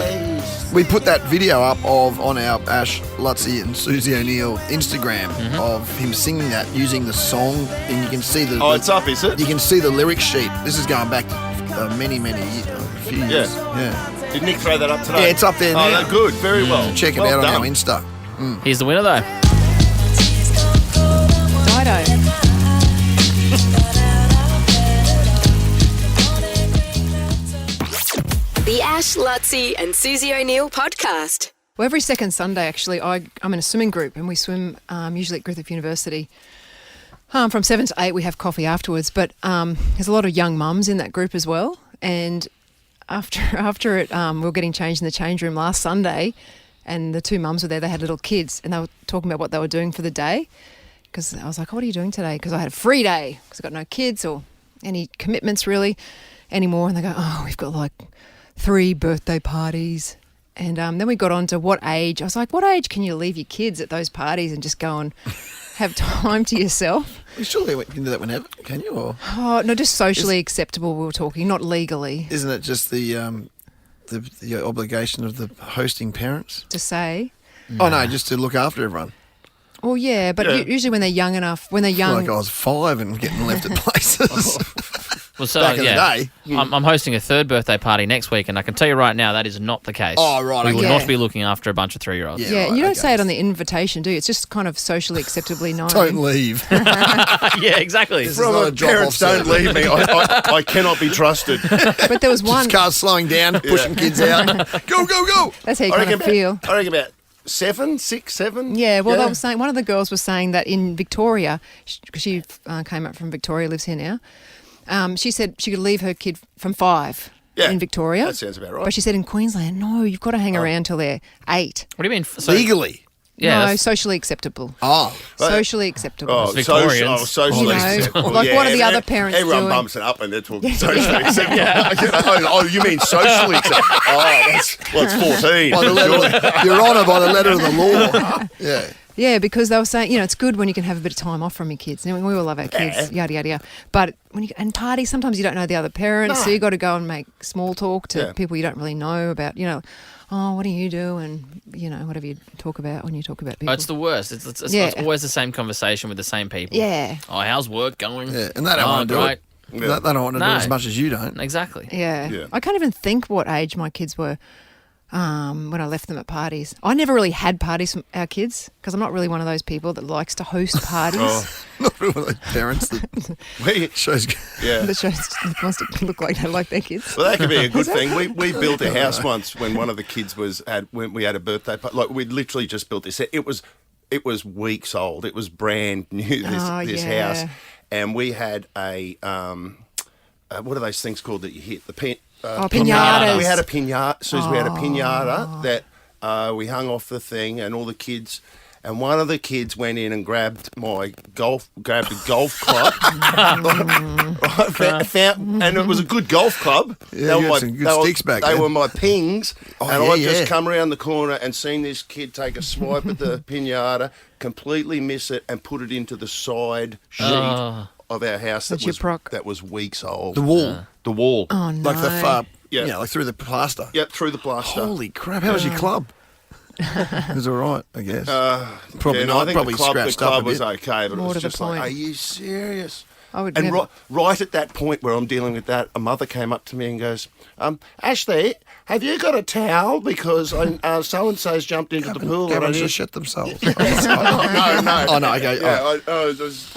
we put that video up on our Ash, Luttsy and Suse O'Neill Instagram of him singing that using the song, and you can see the... Oh, it's up, is it? You can see the lyric sheet. This is going back to many years, a few years. Yeah. Did Nick throw that up today? Yeah, it's up there now. Oh, good. Very well. Check it out on our Insta. Here's the winner, though. Dido. The Ash, Luttsy and Suse O'Neill podcast. Well, every second Sunday, actually, I'm in a swimming group and we swim usually at Griffith University. From 7 to 8, we have coffee afterwards. But there's a lot of young mums in that group as well. And after it, we were getting changed in the change room last Sunday, and the 2 mums were there. They had little kids, and they were talking about what they were doing for the day. Because I was like, "What are you doing today?" Because I had a free day because I've got no kids or any commitments really anymore. And they go, "Oh, we've got like 3 birthday parties." And then we got on to what age. I was like, "What age can you leave your kids at those parties and just go and have time to yourself?" Well, surely you can do that whenever, can you? Or Oh no, just socially acceptable. We were talking, not legally. Isn't it just the obligation of the hosting parents to say? Oh no, just to look after everyone. Well, yeah, but usually when they're young enough, when they're I feel young, like I was 5 and getting left at places. Well, so, Back in the day. I'm hosting a 3rd birthday party next week, and I can tell you right now that is not the case. Oh, right, We will okay. not be looking after a bunch of 3-year-olds. yeah, and you don't say it on the invitation, do you? It's just kind of socially acceptably known. Don't leave. Yeah, exactly. This is not a drop-off Parents, don't service. leave me. I cannot be trusted. But there was one. Just cars slowing down, pushing kids out. Go, go, go. That's how you I kind reckon of feel. I reckon about 7, 6, 7. Yeah, well, they were saying, one of the girls was saying that in Victoria, because she came up from Victoria, lives here now, she said she could leave her kid from 5 in Victoria. That sounds about right. But she said in Queensland, no, you've got to hang around till they're 8. What do you mean? Legally. Yeah, no, socially acceptable. Oh. Socially acceptable. Oh, Victorians. socially You know, acceptable. like, what are the other parents Everyone doing? bumps it up and they're talking socially acceptable. Oh, you mean socially acceptable? Oh, it's 14. By the letter, Your Honour, by the letter of the law. Yeah. Yeah, because they were saying, it's good when you can have a bit of time off from your kids. We all love our kids, yada, yada, yada. But and parties, sometimes you don't know the other parents, so you got to go and make small talk to people you don't really know about, oh, what do you do? And, whatever you talk about when you talk about people. Oh, it's the worst. It's always the same conversation with the same people. Yeah. Oh, how's work going? Yeah, and they don't want to do it. They don't want to do it as much as you don't. Exactly. Yeah. I can't even think what age my kids were when I left them at parties. I never really had parties from our kids because I'm not really one of those people that likes to host parties. Not one of those parents that shows. Yeah. That shows must look like they like their kids. Well, that could be a good thing. We built a house once when one of the kids when we had a birthday party. Like we literally just built this. It was weeks old. It was brand new. This house, and we had a what are those things called that you hit? The piñatas. We had a piñata. Suze, we had a piñata that we hung off the thing, and all the kids. And one of the kids went in and grabbed a golf club, and it was a good golf club. Yeah, you had some good sticks back They then. were my pings, Oh, and yeah, I just yeah. come around the corner and seen this kid take a swipe at the piñata, completely miss it, and put it into the side sheet of our house that was weeks old. The wall. The wall. Oh, no. Like the far, Yeah. like through the plaster. Yep, through the plaster. Holy crap, how was your club? It was all right, I guess. Probably yeah, not. I think Probably the club scratched up a was bit. okay, but More it was to the just like, point. are you serious? I would And never. right at that point where I'm dealing with that, a mother came up to me and goes, Ashley, have you got a towel? Because so-and-so's jumped into the pool. Go and I and just just shit themselves. no. Oh, no, okay. Yeah, it was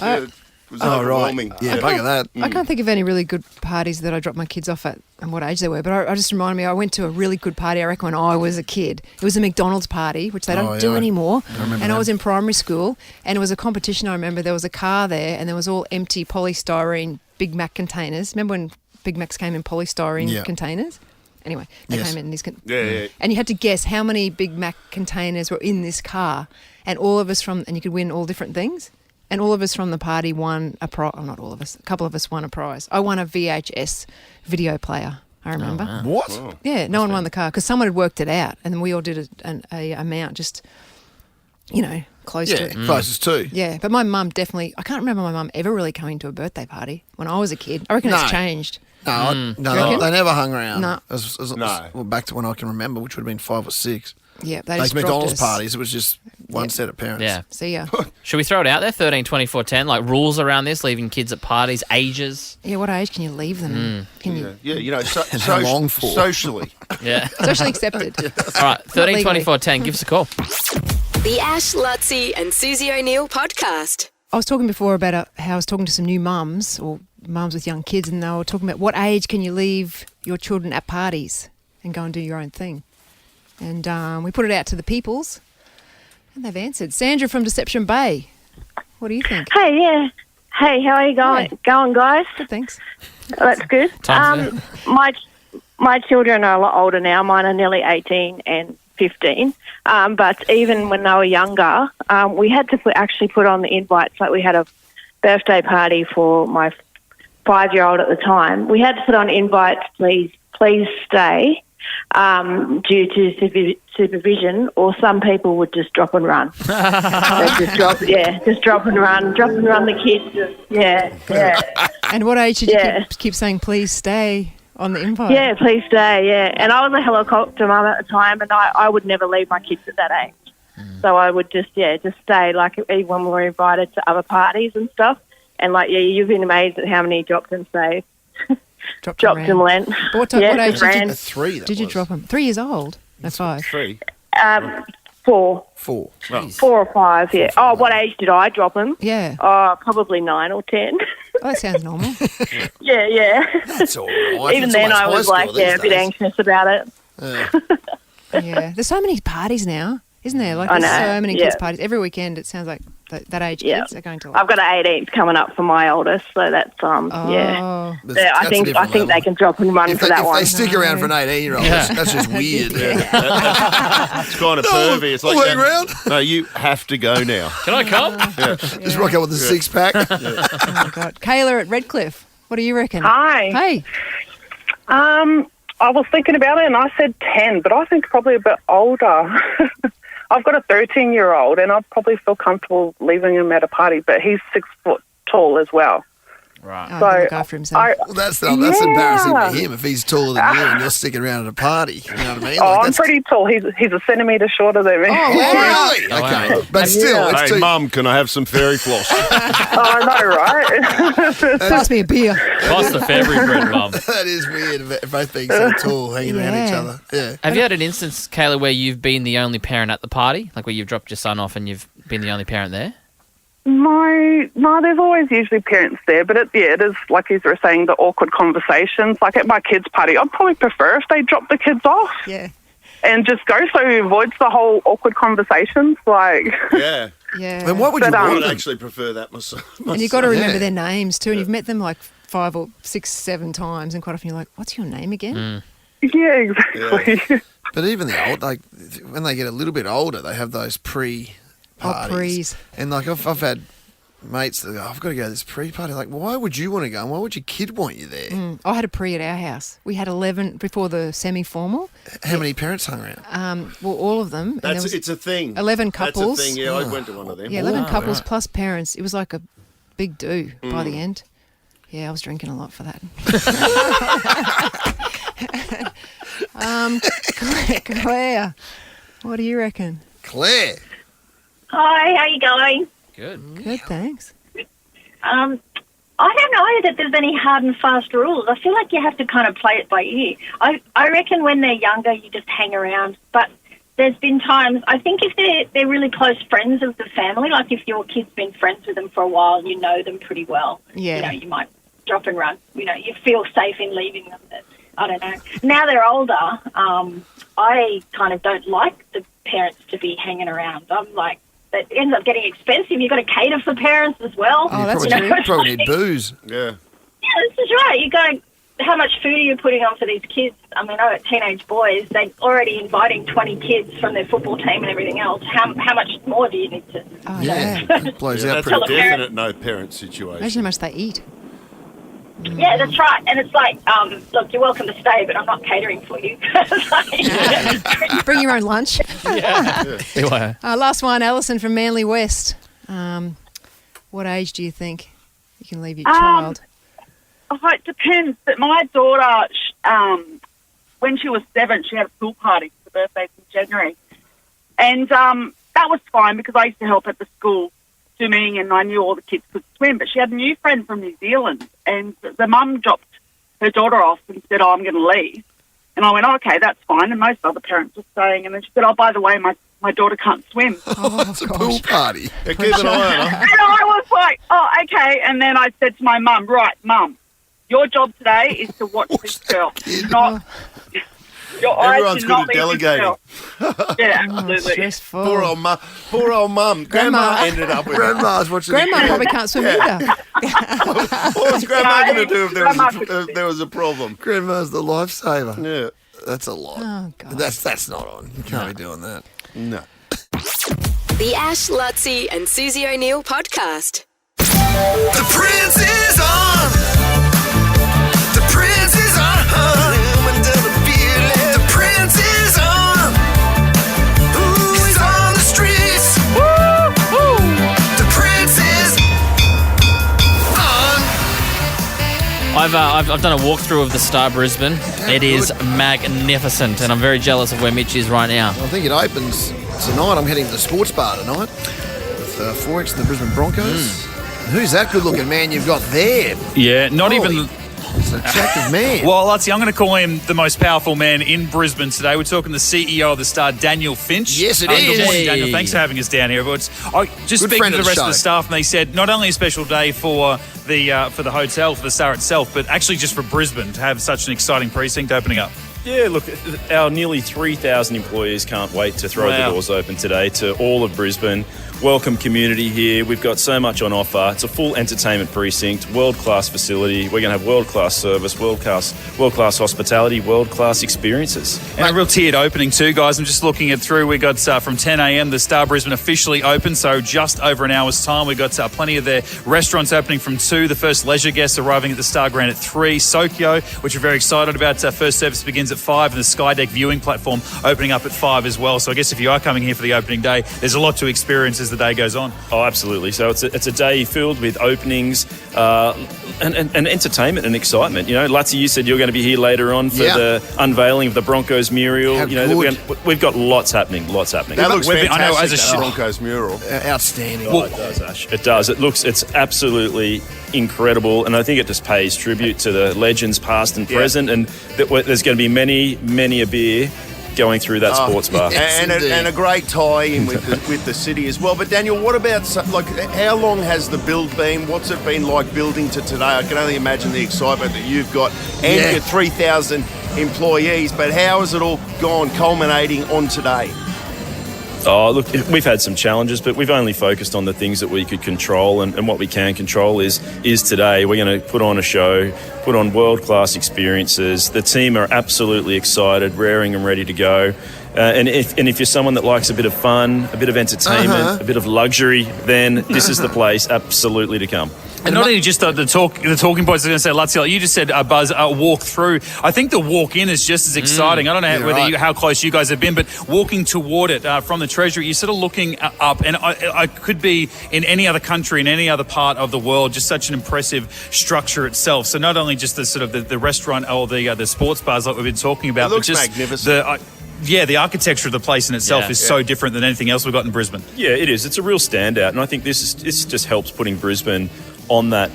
Oh, right. overwhelming. Yeah, bugger that. I can't think of any really good parties that I dropped my kids off at and what age they were, but I just reminded me I went to a really good party, I reckon, when I was a kid. It was a McDonald's party, which they don't do anymore. And I was in primary school, and it was a competition. I remember there was a car there, and there was all empty polystyrene Big Mac containers. Remember when Big Macs came in polystyrene containers? Anyway, they came in these and you had to guess how many Big Mac containers were in this car, and all of us and you could win all different things. And all of us from the party won a prize. Oh, not all of us. A couple of us won a prize. I won a VHS video player, I remember. Oh, wow. What? Oh. Yeah, no one won the car because someone had worked it out, and then we all did a amount just, close to it. Closest to. Yeah, but my mum definitely, I can't remember my mum ever really coming to a birthday party when I was a kid. I reckon it's changed. No, reckon? they never hung around. No. Well, back to when I can remember, which would have been 5 or 6. Yeah, they Those just dropped McDonald's us. parties, it was just one set of parents. Yeah. See ya. Should we throw it out there? 13, 24, 10, like rules around this, leaving kids at parties, ages. Yeah, what age can you leave them? Can you? Yeah, how long for? Socially. Yeah. Socially accepted. All right, 13, 24, 10, give us a call. The Ash, Luttsy and Suse O'Neill podcast. I was talking before about how I was talking to some new mums or mums with young kids, and they were talking about what age can you leave your children at parties and go and do your own thing. And we put it out to the peoples, and they've answered. Sandra from Deception Bay, what do you think? Hey, yeah. Hey, how are you going, guys? Good, thanks. That's good. Time's My children are a lot older now. Mine are nearly 18 and 15. But even when they were younger, we had to put on the invites. Like we had a birthday party for my 5-year-old at the time. We had to put on invites, please stay, due to supervision, or some people would just drop and run. They'd just drop and run the kids. Yeah. And what age did you keep saying, please stay on the invite? Yeah, please stay, yeah. And I was a helicopter mum at the time, and I would never leave my kids at that age. So I would just stay, like even when we were invited to other parties and stuff. And you've been amazed at how many dropped and stayed. Dropped and went. What age ran. Did you drop them? 3 years old? No, 5. 3. 4. 4. 4 or 5, yeah. Oh, what age did I drop them? Yeah. Oh, probably 9 or 10. Oh, that sounds normal. Yeah. That's all right. Even then I was a bit anxious about it. Yeah. There's so many parties now, isn't there? Like, I there's know, so many kids' parties. Every weekend it sounds like that age kids are going to I've got an 18th coming up for my oldest, so that's, yeah. I think they can drop and run for that one. If they stick around for an 18-year-old, that's just weird. It's kind of pervy. It's like, around. No, you have to go now. Can I come? Just rock up with a six-pack. Oh, my God. Kayla at Redcliffe, what do you reckon? Hi. Hey. I was thinking about it and I said 10, but I think probably a bit older. I've got a 13-year-old and I'd probably feel comfortable leaving him at a party, but he's 6 foot tall as well. Right. So look after himself. That's embarrassing for him if he's taller than you and you're sticking around at a party. You know what I mean? I'm pretty tall. He's a centimetre shorter than me. Oh, really? Okay. But still, it's hey, Mum, can I have some fairy floss? I know, right? Pass me a beer. Pass the fairy bread, Mum. That is weird, both being so tall, hanging around each other. Yeah. Have you had an instance, Kayla, where you've been the only parent at the party? Like where you've dropped your son off and you've been the only parent there? No, there's always usually parents there, but it is, like you were saying, the awkward conversations. Like at my kids' party, I'd probably prefer if they drop the kids off. Yeah. And just go, so it avoids the whole awkward conversations. Yeah. Yeah. And what would you I want? would actually prefer that myself. And you've got to remember their names too, and you've met them like 5 or 6, 7 times, and quite often you're like, what's your name again? Yeah, exactly. Yeah. But even the old, like when they get a little bit older, they have those pre-parties. Prees. And like I've had mates that go, I've got to go to this pre-party. Like, why would you want to go? And why would your kid want you there? I had a pre at our house. We had 11 before the semi-formal. How many parents hung around? Well, all of them. And It's a thing. 11 couples. That's a thing, yeah. I went to one of them. Yeah, 11 couples plus parents. It was like a big do by the end. Yeah, I was drinking a lot for that. Claire, what do you reckon? Claire. Hi, how you going? Good, thanks. I don't know that there's any hard and fast rules. I feel like you have to kind of play it by ear. I reckon when they're younger, you just hang around. But there's been times, I think if they're really close friends of the family, like if your kid's been friends with them for a while and you know them pretty well, you might drop and run. You feel safe in leaving them. But I don't know. Now they're older, I kind of don't like the parents to be hanging around. I'm like, it ends up getting expensive. You've got to cater for parents as well. Oh, that's true. You probably need booze. Yeah. Yeah, this is right. You got to. How much food are you putting on for these kids? I mean, I got teenage boys. They're already inviting 20 kids from their football team and everything else. How much more do you need to? Oh, It blows out that's pretty a definite no parent situation. Imagine how much they eat. Yeah, that's right. And it's like, look, you're welcome to stay, but I'm not catering for you. Bring your own lunch. Yeah. Last one, Alison from Manly West. What age do you think you can leave your child? Oh, it depends. But my daughter, when she was 7, she had a pool party for her birthday in January. And that was fine because I used to help at the school swimming and I knew all the kids could swim. But she had a new friend from New Zealand and the mum dropped her daughter off and said, I'm going to leave. And I went, okay, that's fine. And most other parents were staying. And then she said, by the way, my daughter can't swim. It's a pool party. Yeah, keep an eye on her. And I was like, okay. And then I said to my mum, right, Mum, your job today is to watch this girl. Your eyes Everyone's do good not at leave delegating. yourself. Yeah, absolutely. Stressful. Poor old mum. Grandma ended up with Grandma's watching. Grandma probably can't swim either. What was Grandma going to do if there was a problem? Grandma's the lifesaver. Yeah. That's a lot. Oh, God. That's not on. You can't be doing that. No. The Ash, Luttsy and Susie O'Neill podcast. The Prince is on. The Prince is on. The Prince is on. Ooh, he's on the streets. Woo, woo. The Prince is on. I've done a walkthrough of the Star Brisbane. It is magnificent, and I'm very jealous of where Mitch is right now. I think it opens tonight. I'm heading to the sports bar tonight with Forex and the Brisbane Broncos. Who's that good-looking man you've got there? Yeah, not even... He's an attractive man. Well, Luttsy, I'm going to call him the most powerful man in Brisbane today. We're talking the CEO of the Star, Daniel Finch. Yes, it Good is. morning, Daniel. Thanks for having us down here. But just Good speaking friend to of the the rest of show. the staff, and they said not only a special day for the hotel, for the Star itself, but actually just for Brisbane to have such an exciting precinct opening up. Yeah, look, our nearly 3,000 employees can't wait to throw the doors open today to all of Brisbane. Welcome community here. We've got so much on offer. It's a full entertainment precinct, world-class facility. We're going to have world-class service, world-class hospitality, world-class experiences. And a real tiered opening too, guys. I'm just looking it through. We got from 10 a.m. the Star Brisbane officially open, so just over an hour's time. We got plenty of their restaurants opening from 2. The first leisure guests arriving at the Star Grand at 3. Sokyo, which we're very excited about. First service begins at 5, and the Skydeck viewing platform opening up at 5 as well. So I guess if you are coming here for the opening day, there's a lot to experience as the day goes on. Oh, absolutely. So it's a day filled with openings and entertainment and excitement. You know, Luttsy, you said you're going to be here later on for the unveiling of the Broncos mural. We've got lots happening. That looks fantastic, I know, as that Broncos mural. Outstanding. It does, Ash. It does. It's absolutely incredible, and I think it just pays tribute to the legends past and present, and there's going to be many a beer going through that sports bar. And a great tie-in with the city as well. But Daniel, what about, how long has the build been? What's it been like building to today? I can only imagine the excitement that you've got and your 3,000 employees, but how has it all gone culminating on today? Oh, look, we've had some challenges, but we've only focused on the things that we could control, and what we can control is today. We're going to put on a show, put on world-class experiences. The team are absolutely excited, raring and ready to go. And if you're someone that likes a bit of fun, a bit of entertainment, a bit of luxury, then this is the place absolutely to come. And not only just the talking points, I was going to say, Luttsy, like you just said, Buzz, walk through. I think the walk in is just as exciting. I don't know how close you guys have been, but walking toward it from the Treasury, you're sort of looking up, and I could be in any other country, in any other part of the world, just such an impressive structure itself. So not only just the sort of the restaurant or the sports bars like we've been talking about, it looks but just magnificent. the architecture of the place in itself is so different than anything else we've got in Brisbane. Yeah, it is. It's a real standout, and I think this just helps putting Brisbane on that.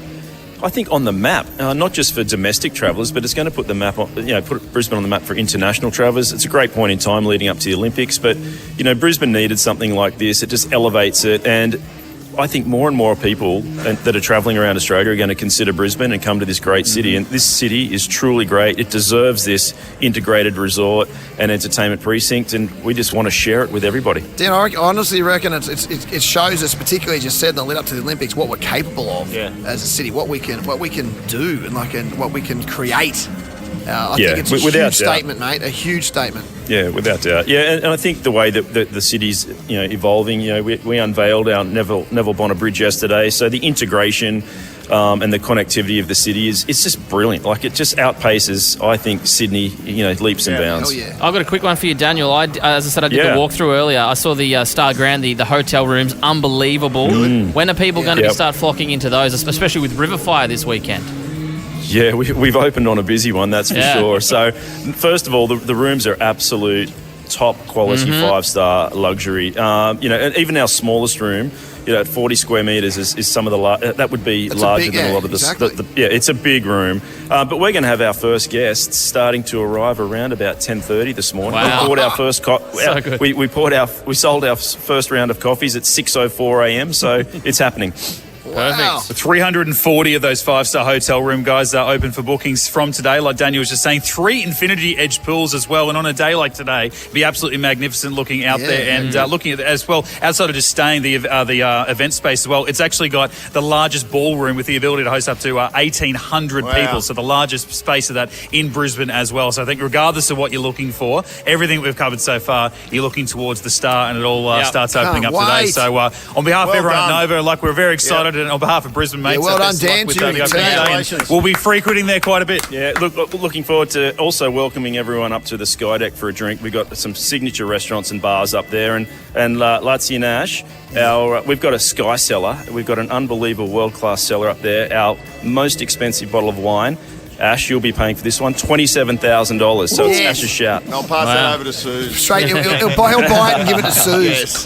I think on the map, not just for domestic travellers, but it's going to put the map on, put Brisbane on the map for international travellers. It's a great point in time leading up to the Olympics, but Brisbane needed something like this. It just elevates it, and I think more and more people that are travelling around Australia are going to consider Brisbane and come to this great city. And this city is truly great. It deserves this integrated resort and entertainment precinct, and we just want to share it with everybody. Dan, I honestly reckon it shows us, particularly as you said, in the lead up to the Olympics, what we're capable of as a city, what we can do, and what we can create. I think it's a huge statement, mate. A huge statement. Yeah, without doubt. Yeah, and I think the way that the city's evolving. We unveiled our Neville Bonner Bridge yesterday, so the integration and the connectivity of the city it's just brilliant. Like, it just outpaces, I think, Sydney, leaps and bounds. I've got a quick one for you, Daniel. As I said, I did the walkthrough earlier. I saw the Star Grand, the hotel rooms, unbelievable. When are people going to start flocking into those, especially with Riverfire this weekend? Yeah, we've opened on a busy one, that's for sure. So, first of all, the rooms are absolute top quality 5-star luxury. And even our smallest room, at 40 square metres is some of the that would be larger than a lot of the. Exactly. It's a big room, but we're going to have our first guests starting to arrive around about 10:30 this morning. Wow. We poured our first we sold our first round of coffees at 6:04 a.m. So it's happening. Perfect. 340 of those 5-star hotel room guys are open for bookings from today. Like Daniel was just saying, 3 infinity edge pools as well. And on a day like today, it'd be absolutely magnificent looking out there and looking at as well outside of just staying the event space as well. It's actually got the largest ballroom with the ability to host up to 1,800 people. So the largest space of that in Brisbane as well. So I think regardless of what you're looking for, everything we've covered so far, you're looking towards the star, and it all starts opening up today. So on behalf of everyone at Nova, like we're very excited, and on behalf of Brisbane mates, well done, Dan. We'll be frequenting there quite a bit. Yeah, looking forward to also welcoming everyone up to the Sky Deck for a drink. We've got some signature restaurants and bars up there, and Luttsy and Ash, we've got a Sky cellar. We've got an unbelievable world-class cellar up there. Our most expensive bottle of wine. Ash, you'll be paying for this one, $27,000. So it's Ash's shout. I'll pass that over to Suse. Straight, he'll buy it and give it to Suse.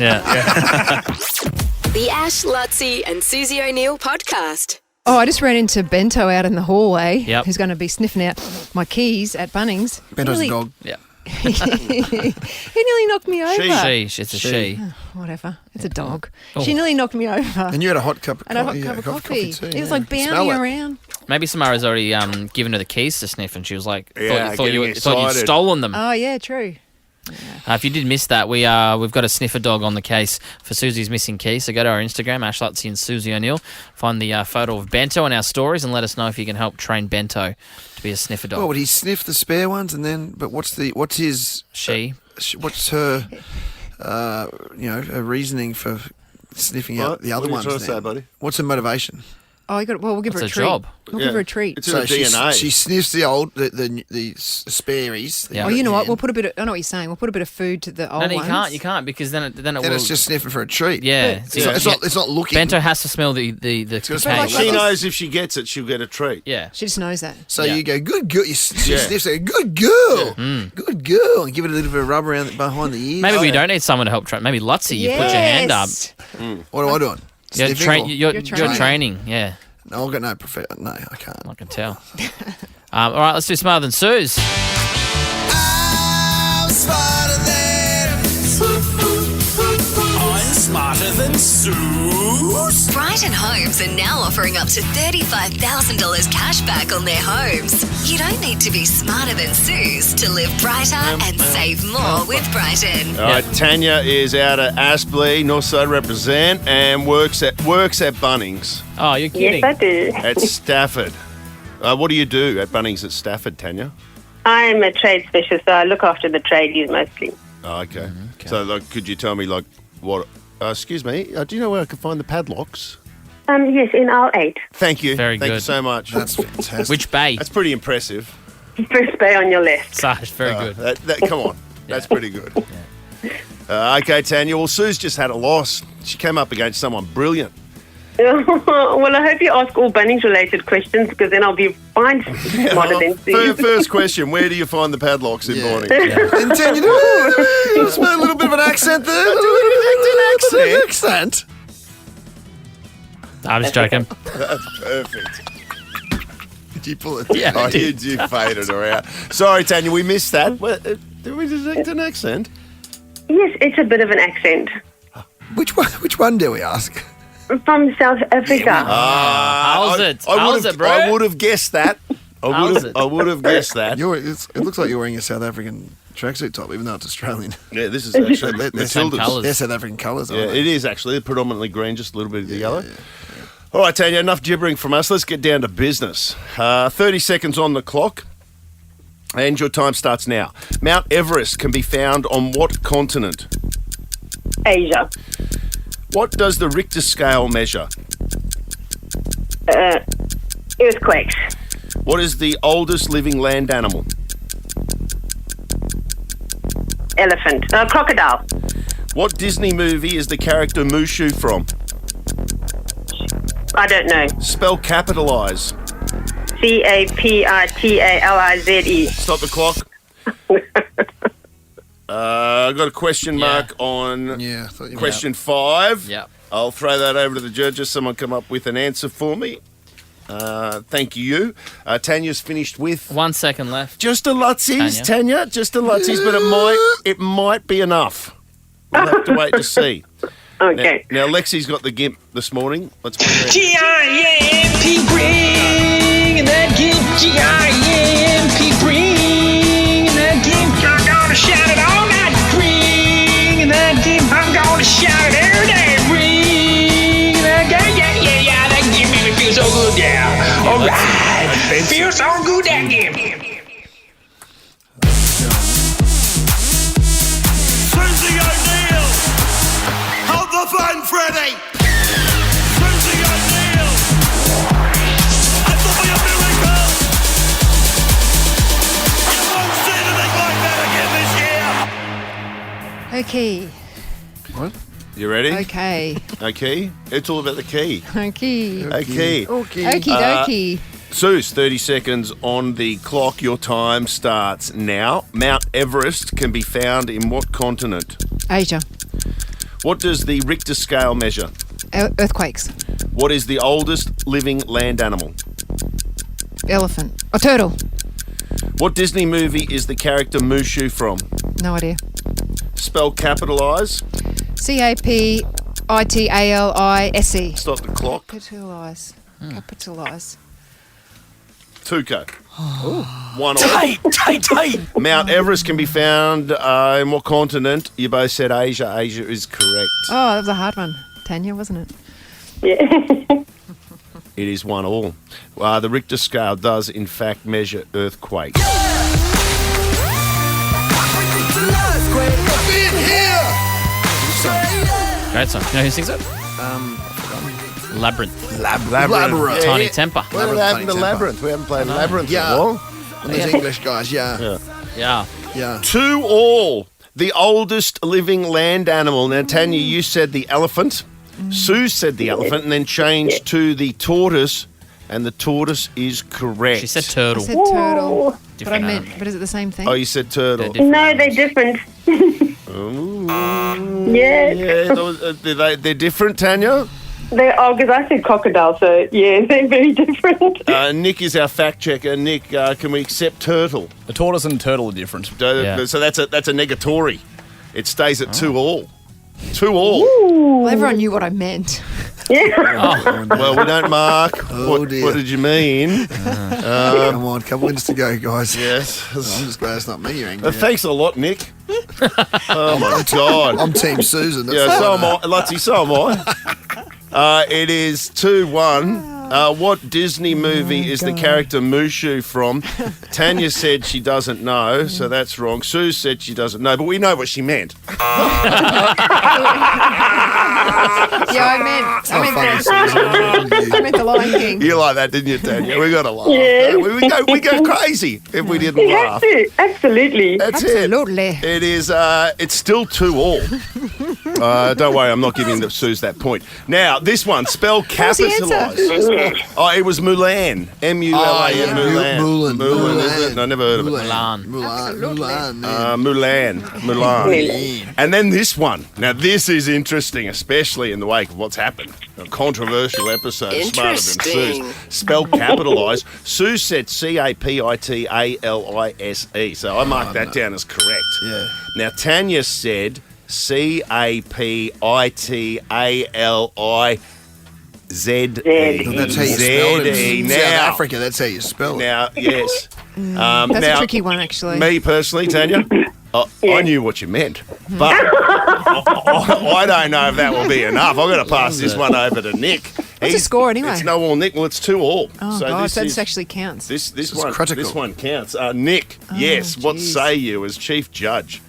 The Ash, Luttsy and Susie O'Neill podcast. Oh, I just ran into Bento out in the hallway, who's going to be sniffing out my keys at Bunnings. Bento's a dog. Yeah. He nearly knocked me over. It's a she. Oh, whatever. It's a dog. Oh. She nearly knocked me over. And you had a hot cup of and coffee. a hot cup of coffee. Too, It was like bounding around. Maybe Samara's already given her the keys to sniff, and she was like, thought getting you'd excited. stolen them. Oh, yeah, true. If you did miss that, we've got a sniffer dog on the case for Susie's missing key. So go to our Instagram, Ash Luttsy and Susie O'Neill. Find the photo of Bento in our stories and let us know if you can help train Bento to be a sniffer dog. Well, would he sniff the spare ones and then? But what's his? What's her? Her reasoning for sniffing out the other ones? What are you trying to say, buddy? What's her motivation? Oh, we'll give her a treat. Job. We'll give her a treat. It's in her DNA. She sniffs the sparies. Oh, you know what? We'll put a bit of. I know what you're saying. We'll put a bit of food to the old ones. You can't because then it will. It's just sniffing for a treat. Yeah, it's not looking. Bento has to smell the cake. She knows if she gets it, she'll get a treat. Yeah, she just knows that. So you go, good girl. She sniffs it, good girl, good girl, and give it a little bit of rub around behind the ears. Maybe we don't need someone to help train. Maybe Luttsy, you put your hand up. What am I doing? You're training. Yeah. No, I've got no profession. No, I can't. I can tell. All right, let's do Smarter Than Suze. I'm smarter than I'm smarter than Suse. Brighton Homes are now offering up to $35,000 cash back on their homes. You don't need to be smarter than Suse to live brighter and save more with Brighton. All right, Tanya is out at Aspley, Northside represent, and works at Bunnings. Oh, you're kidding. Yes, I do. At Stafford. What do you do at Bunnings at Stafford, Tanya? I'm a trade specialist, so I look after the tradies mostly. Oh, okay. So, could you tell me, what... excuse me, do you know where I can find the padlocks? Yes, in aisle 8. Thank you. Very Thank good. you so much. That's fantastic. Which bay? That's pretty impressive. First bay on your left. Sash, very good. Come on. That's pretty good. Okay, Tanya. Well, Sue's just had a loss. She came up against someone brilliant. Well, I hope you ask all Bunnings-related questions because then I'll be fine smarter than Sue. First question, where do you find the padlocks in Bunnings? And Tanya, just a little bit of an accent there. A little bit of an accent. I'm just joking. That's perfect. Did you pull it? Yeah, you faded her out. Sorry, Tanya, we missed that. Did we detect an accent? Yes, it's a bit of an accent. Which one do we ask? From South Africa. How's it, bro? I would have guessed that. I would have guessed that. It looks like you're wearing a South African tracksuit top, even though it's Australian. Yeah, this is actually They're South African colours, aren't they? It is actually predominantly green, just a little bit of the yellow. Yeah. All right, Tanya, enough gibbering from us. Let's get down to business. 30 seconds on the clock, and your time starts now. Mount Everest can be found on what continent? Asia. What does the Richter scale measure? Earthquakes. What is the oldest living land animal? Elephant. Crocodile. What Disney movie is the character Mushu from? I don't know. Spell capitalise. CAPITALIZE. Stop the clock. I got a question mark on question 5. Yeah. I'll throw that over to the judges. Someone come up with an answer for me. Thank you. Tanya's finished with 1 second left. just a Luttsy's, Tanya. Just a Luttsy's, but it might be enough. We'll have to wait to see. Okay. Now Lexi's got the gimp this morning. Let's bring her in. G-I-M-P, bring that gimp. G-I-M-P, bring that gimp. I'm gonna shout it all night. Bring that gimp. I'm gonna shout it every day. Bring that gimp. Yeah. That gimp make me feel so good, yeah. All right. Feel so good, that gimp. Susie O'Neill, hold the phone, Freddie. Susie O'Neill, that will be a miracle. You won't see anything like that again this year. Okay. What? You ready? Okay. Okay. It's all about the key. Okay. Okay. Okie dokie. Suse, 30 seconds on the clock. Your time starts now. Mount Everest can be found in what continent? Asia. What does the Richter scale measure? Earthquakes. What is the oldest living land animal? Elephant. A turtle. What Disney movie is the character Mushu from? No idea. Spell capitalise. Capitalise. Stop the clock. Capitalise. Capitalise. Tuco. 1 Tight. Mount Everest can be found in what continent? You both said Asia. Asia is correct. Oh, that was a hard one. Tanya, wasn't it? Yeah. It is 1-1. The Richter scale does, in fact, measure earthquakes. Great song. You know who sings it? Labyrinth. Labyrinth. Tiny Temper. What happened to Labyrinth? We haven't played Labyrinth in a while. And those English guys, yeah. 2-2. The oldest living land animal. Now, Tanya, you said the elephant. Sue said the elephant and then changed to the tortoise. And the tortoise is correct. She said turtle. I said turtle. Different. But is it the same thing? Oh, you said turtle. No, they're different. Yes. Yeah, they're different, Tanya? Because I said crocodile, so yeah, they're very different. Nick is our fact checker. Nick, can we accept turtle? A tortoise and turtle are different. So that's a negatory. It stays at 2-2. 2-2. Well, everyone knew what I meant. Yeah. Well, we don't mark. What did you mean? Come on, couple wins to go, guys. Yes. I'm just glad it's not me you're angry at. Thanks a lot, Nick. Oh, my God. I'm Team Susan. Yeah, so am I. Luttsy, so am I. It is 2-1. What Disney movie is the character Mushu from? Tanya said she doesn't know, so that's wrong. Sue said she doesn't know, but we know what she meant. I meant the Lion King. You like that, didn't you, Tanya? We got to laugh. Yes. We go crazy if we didn't You have laugh. to. Absolutely. That's Absolutely. it. It is. It's still 2-2. Don't worry, I'm not giving the Suze that point. Now, this one, spell capitalise. Oh, it was Mulan. M-U-L-A-N. Mulan. Mulan, isn't it? No, I never heard of it. Mulan. And then this one. Now, this is interesting, especially in the wake of what's happened. A controversial episode of Smarter Than Suze. Spell capitalise. Sue said C-A-P-I-T-A-L-I-S-E. So I marked that down as correct. Yeah. Now, Tanya said C-A-P-I-T-A-L-I-Z-E. That's how you spell it. In South Now, Africa, that's how you spell it. now, yes. That's now, a tricky one, actually. Me personally, Tanya, I knew what you meant, but I don't know if that will be enough. I'm going to pass this one over to Nick. What's the score anyway? It's 0-all, Nick. Well, it's 2-all. Oh, so God, this actually counts. This It's one critical. This one counts. Nick, yes. What say you as chief judge?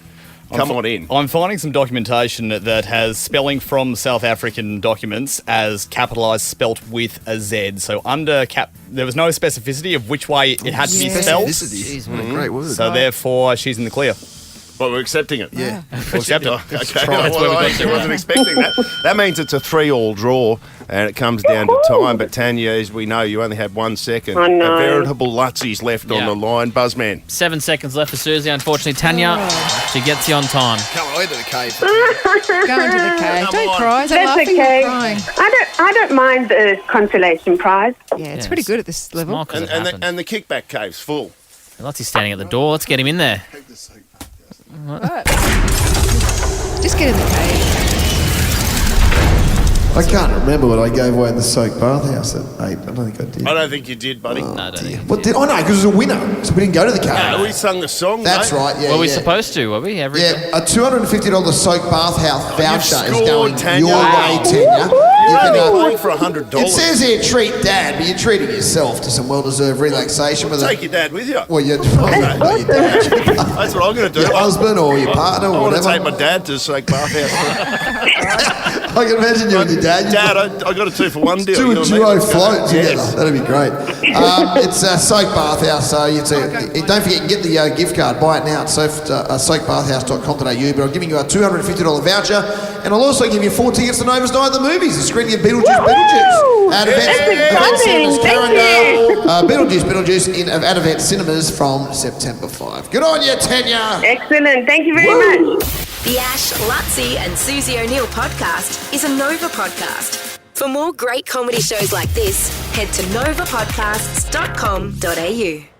Come on in. I'm finding some documentation that has spelling from South African documents as capitalised spelt with a Z. So there was no specificity of which way it had to be spelled. Jeez, what a great word. So therefore, she's in the clear. But we're accepting it. Yeah. We'll accept it. Okay. That's where we got I to. wasn't expecting that. That means it's a 3-all draw, and it comes down to time. But Tanya, as we know, you only had 1 second. I know. A veritable Lutsy's left on the line. Buzzman. 7 seconds left for Susie. Unfortunately, Tanya, she gets you on time. Come on, into the cave. Go into the cave. Don't cry. They're That's laughing okay. and crying. I don't mind the consolation prize. Yeah, it's pretty good at this level. And the kickback cave's full. Lutsy's standing at the door. Let's get him in there. Just get in the cave. I can't remember what I gave away in the soak bathhouse at 8. I don't think I did. I don't think you did, buddy. No, I don't think. What did? Oh no, because it was a winner, so we didn't go to the karaoke. No, we sung the song. That's mate. right. Yeah, Were we yeah. supposed to? Were we? Every Yeah, a $250 soak bathhouse voucher is scored, going Tanya. your way, Tanya. You're You only can, playing for $100. it says here, treat Dad, but you're treating yourself to some well-deserved relaxation. With Take your dad with you. Well, not your dad. That's what I'm going to do. Your husband or your partner I or want to whatever. take my dad to soak bathhouse. I can imagine you and your dad. Dad, I got a 2-for-1 deal. Do you a know what I duo mean? float together. Yes. That'd be great. It's a Soak Bathhouse, so don't forget, you can get the gift card. Buy it now at soakbathhouse.com.au. But I'm giving you a $250 voucher, and I'll also give you 4 tickets to Nova's Night of the Movies, the screening of Beetlejuice. At Event Cinemas, Carindale. Beetlejuice at Event Cinemas from September 5. Good on you, Tanya. Excellent. Thank you very much. The Ash, Luttsy and Susie O'Neill podcast is a Nova podcast. For more great comedy shows like this, head to novapodcasts.com.au.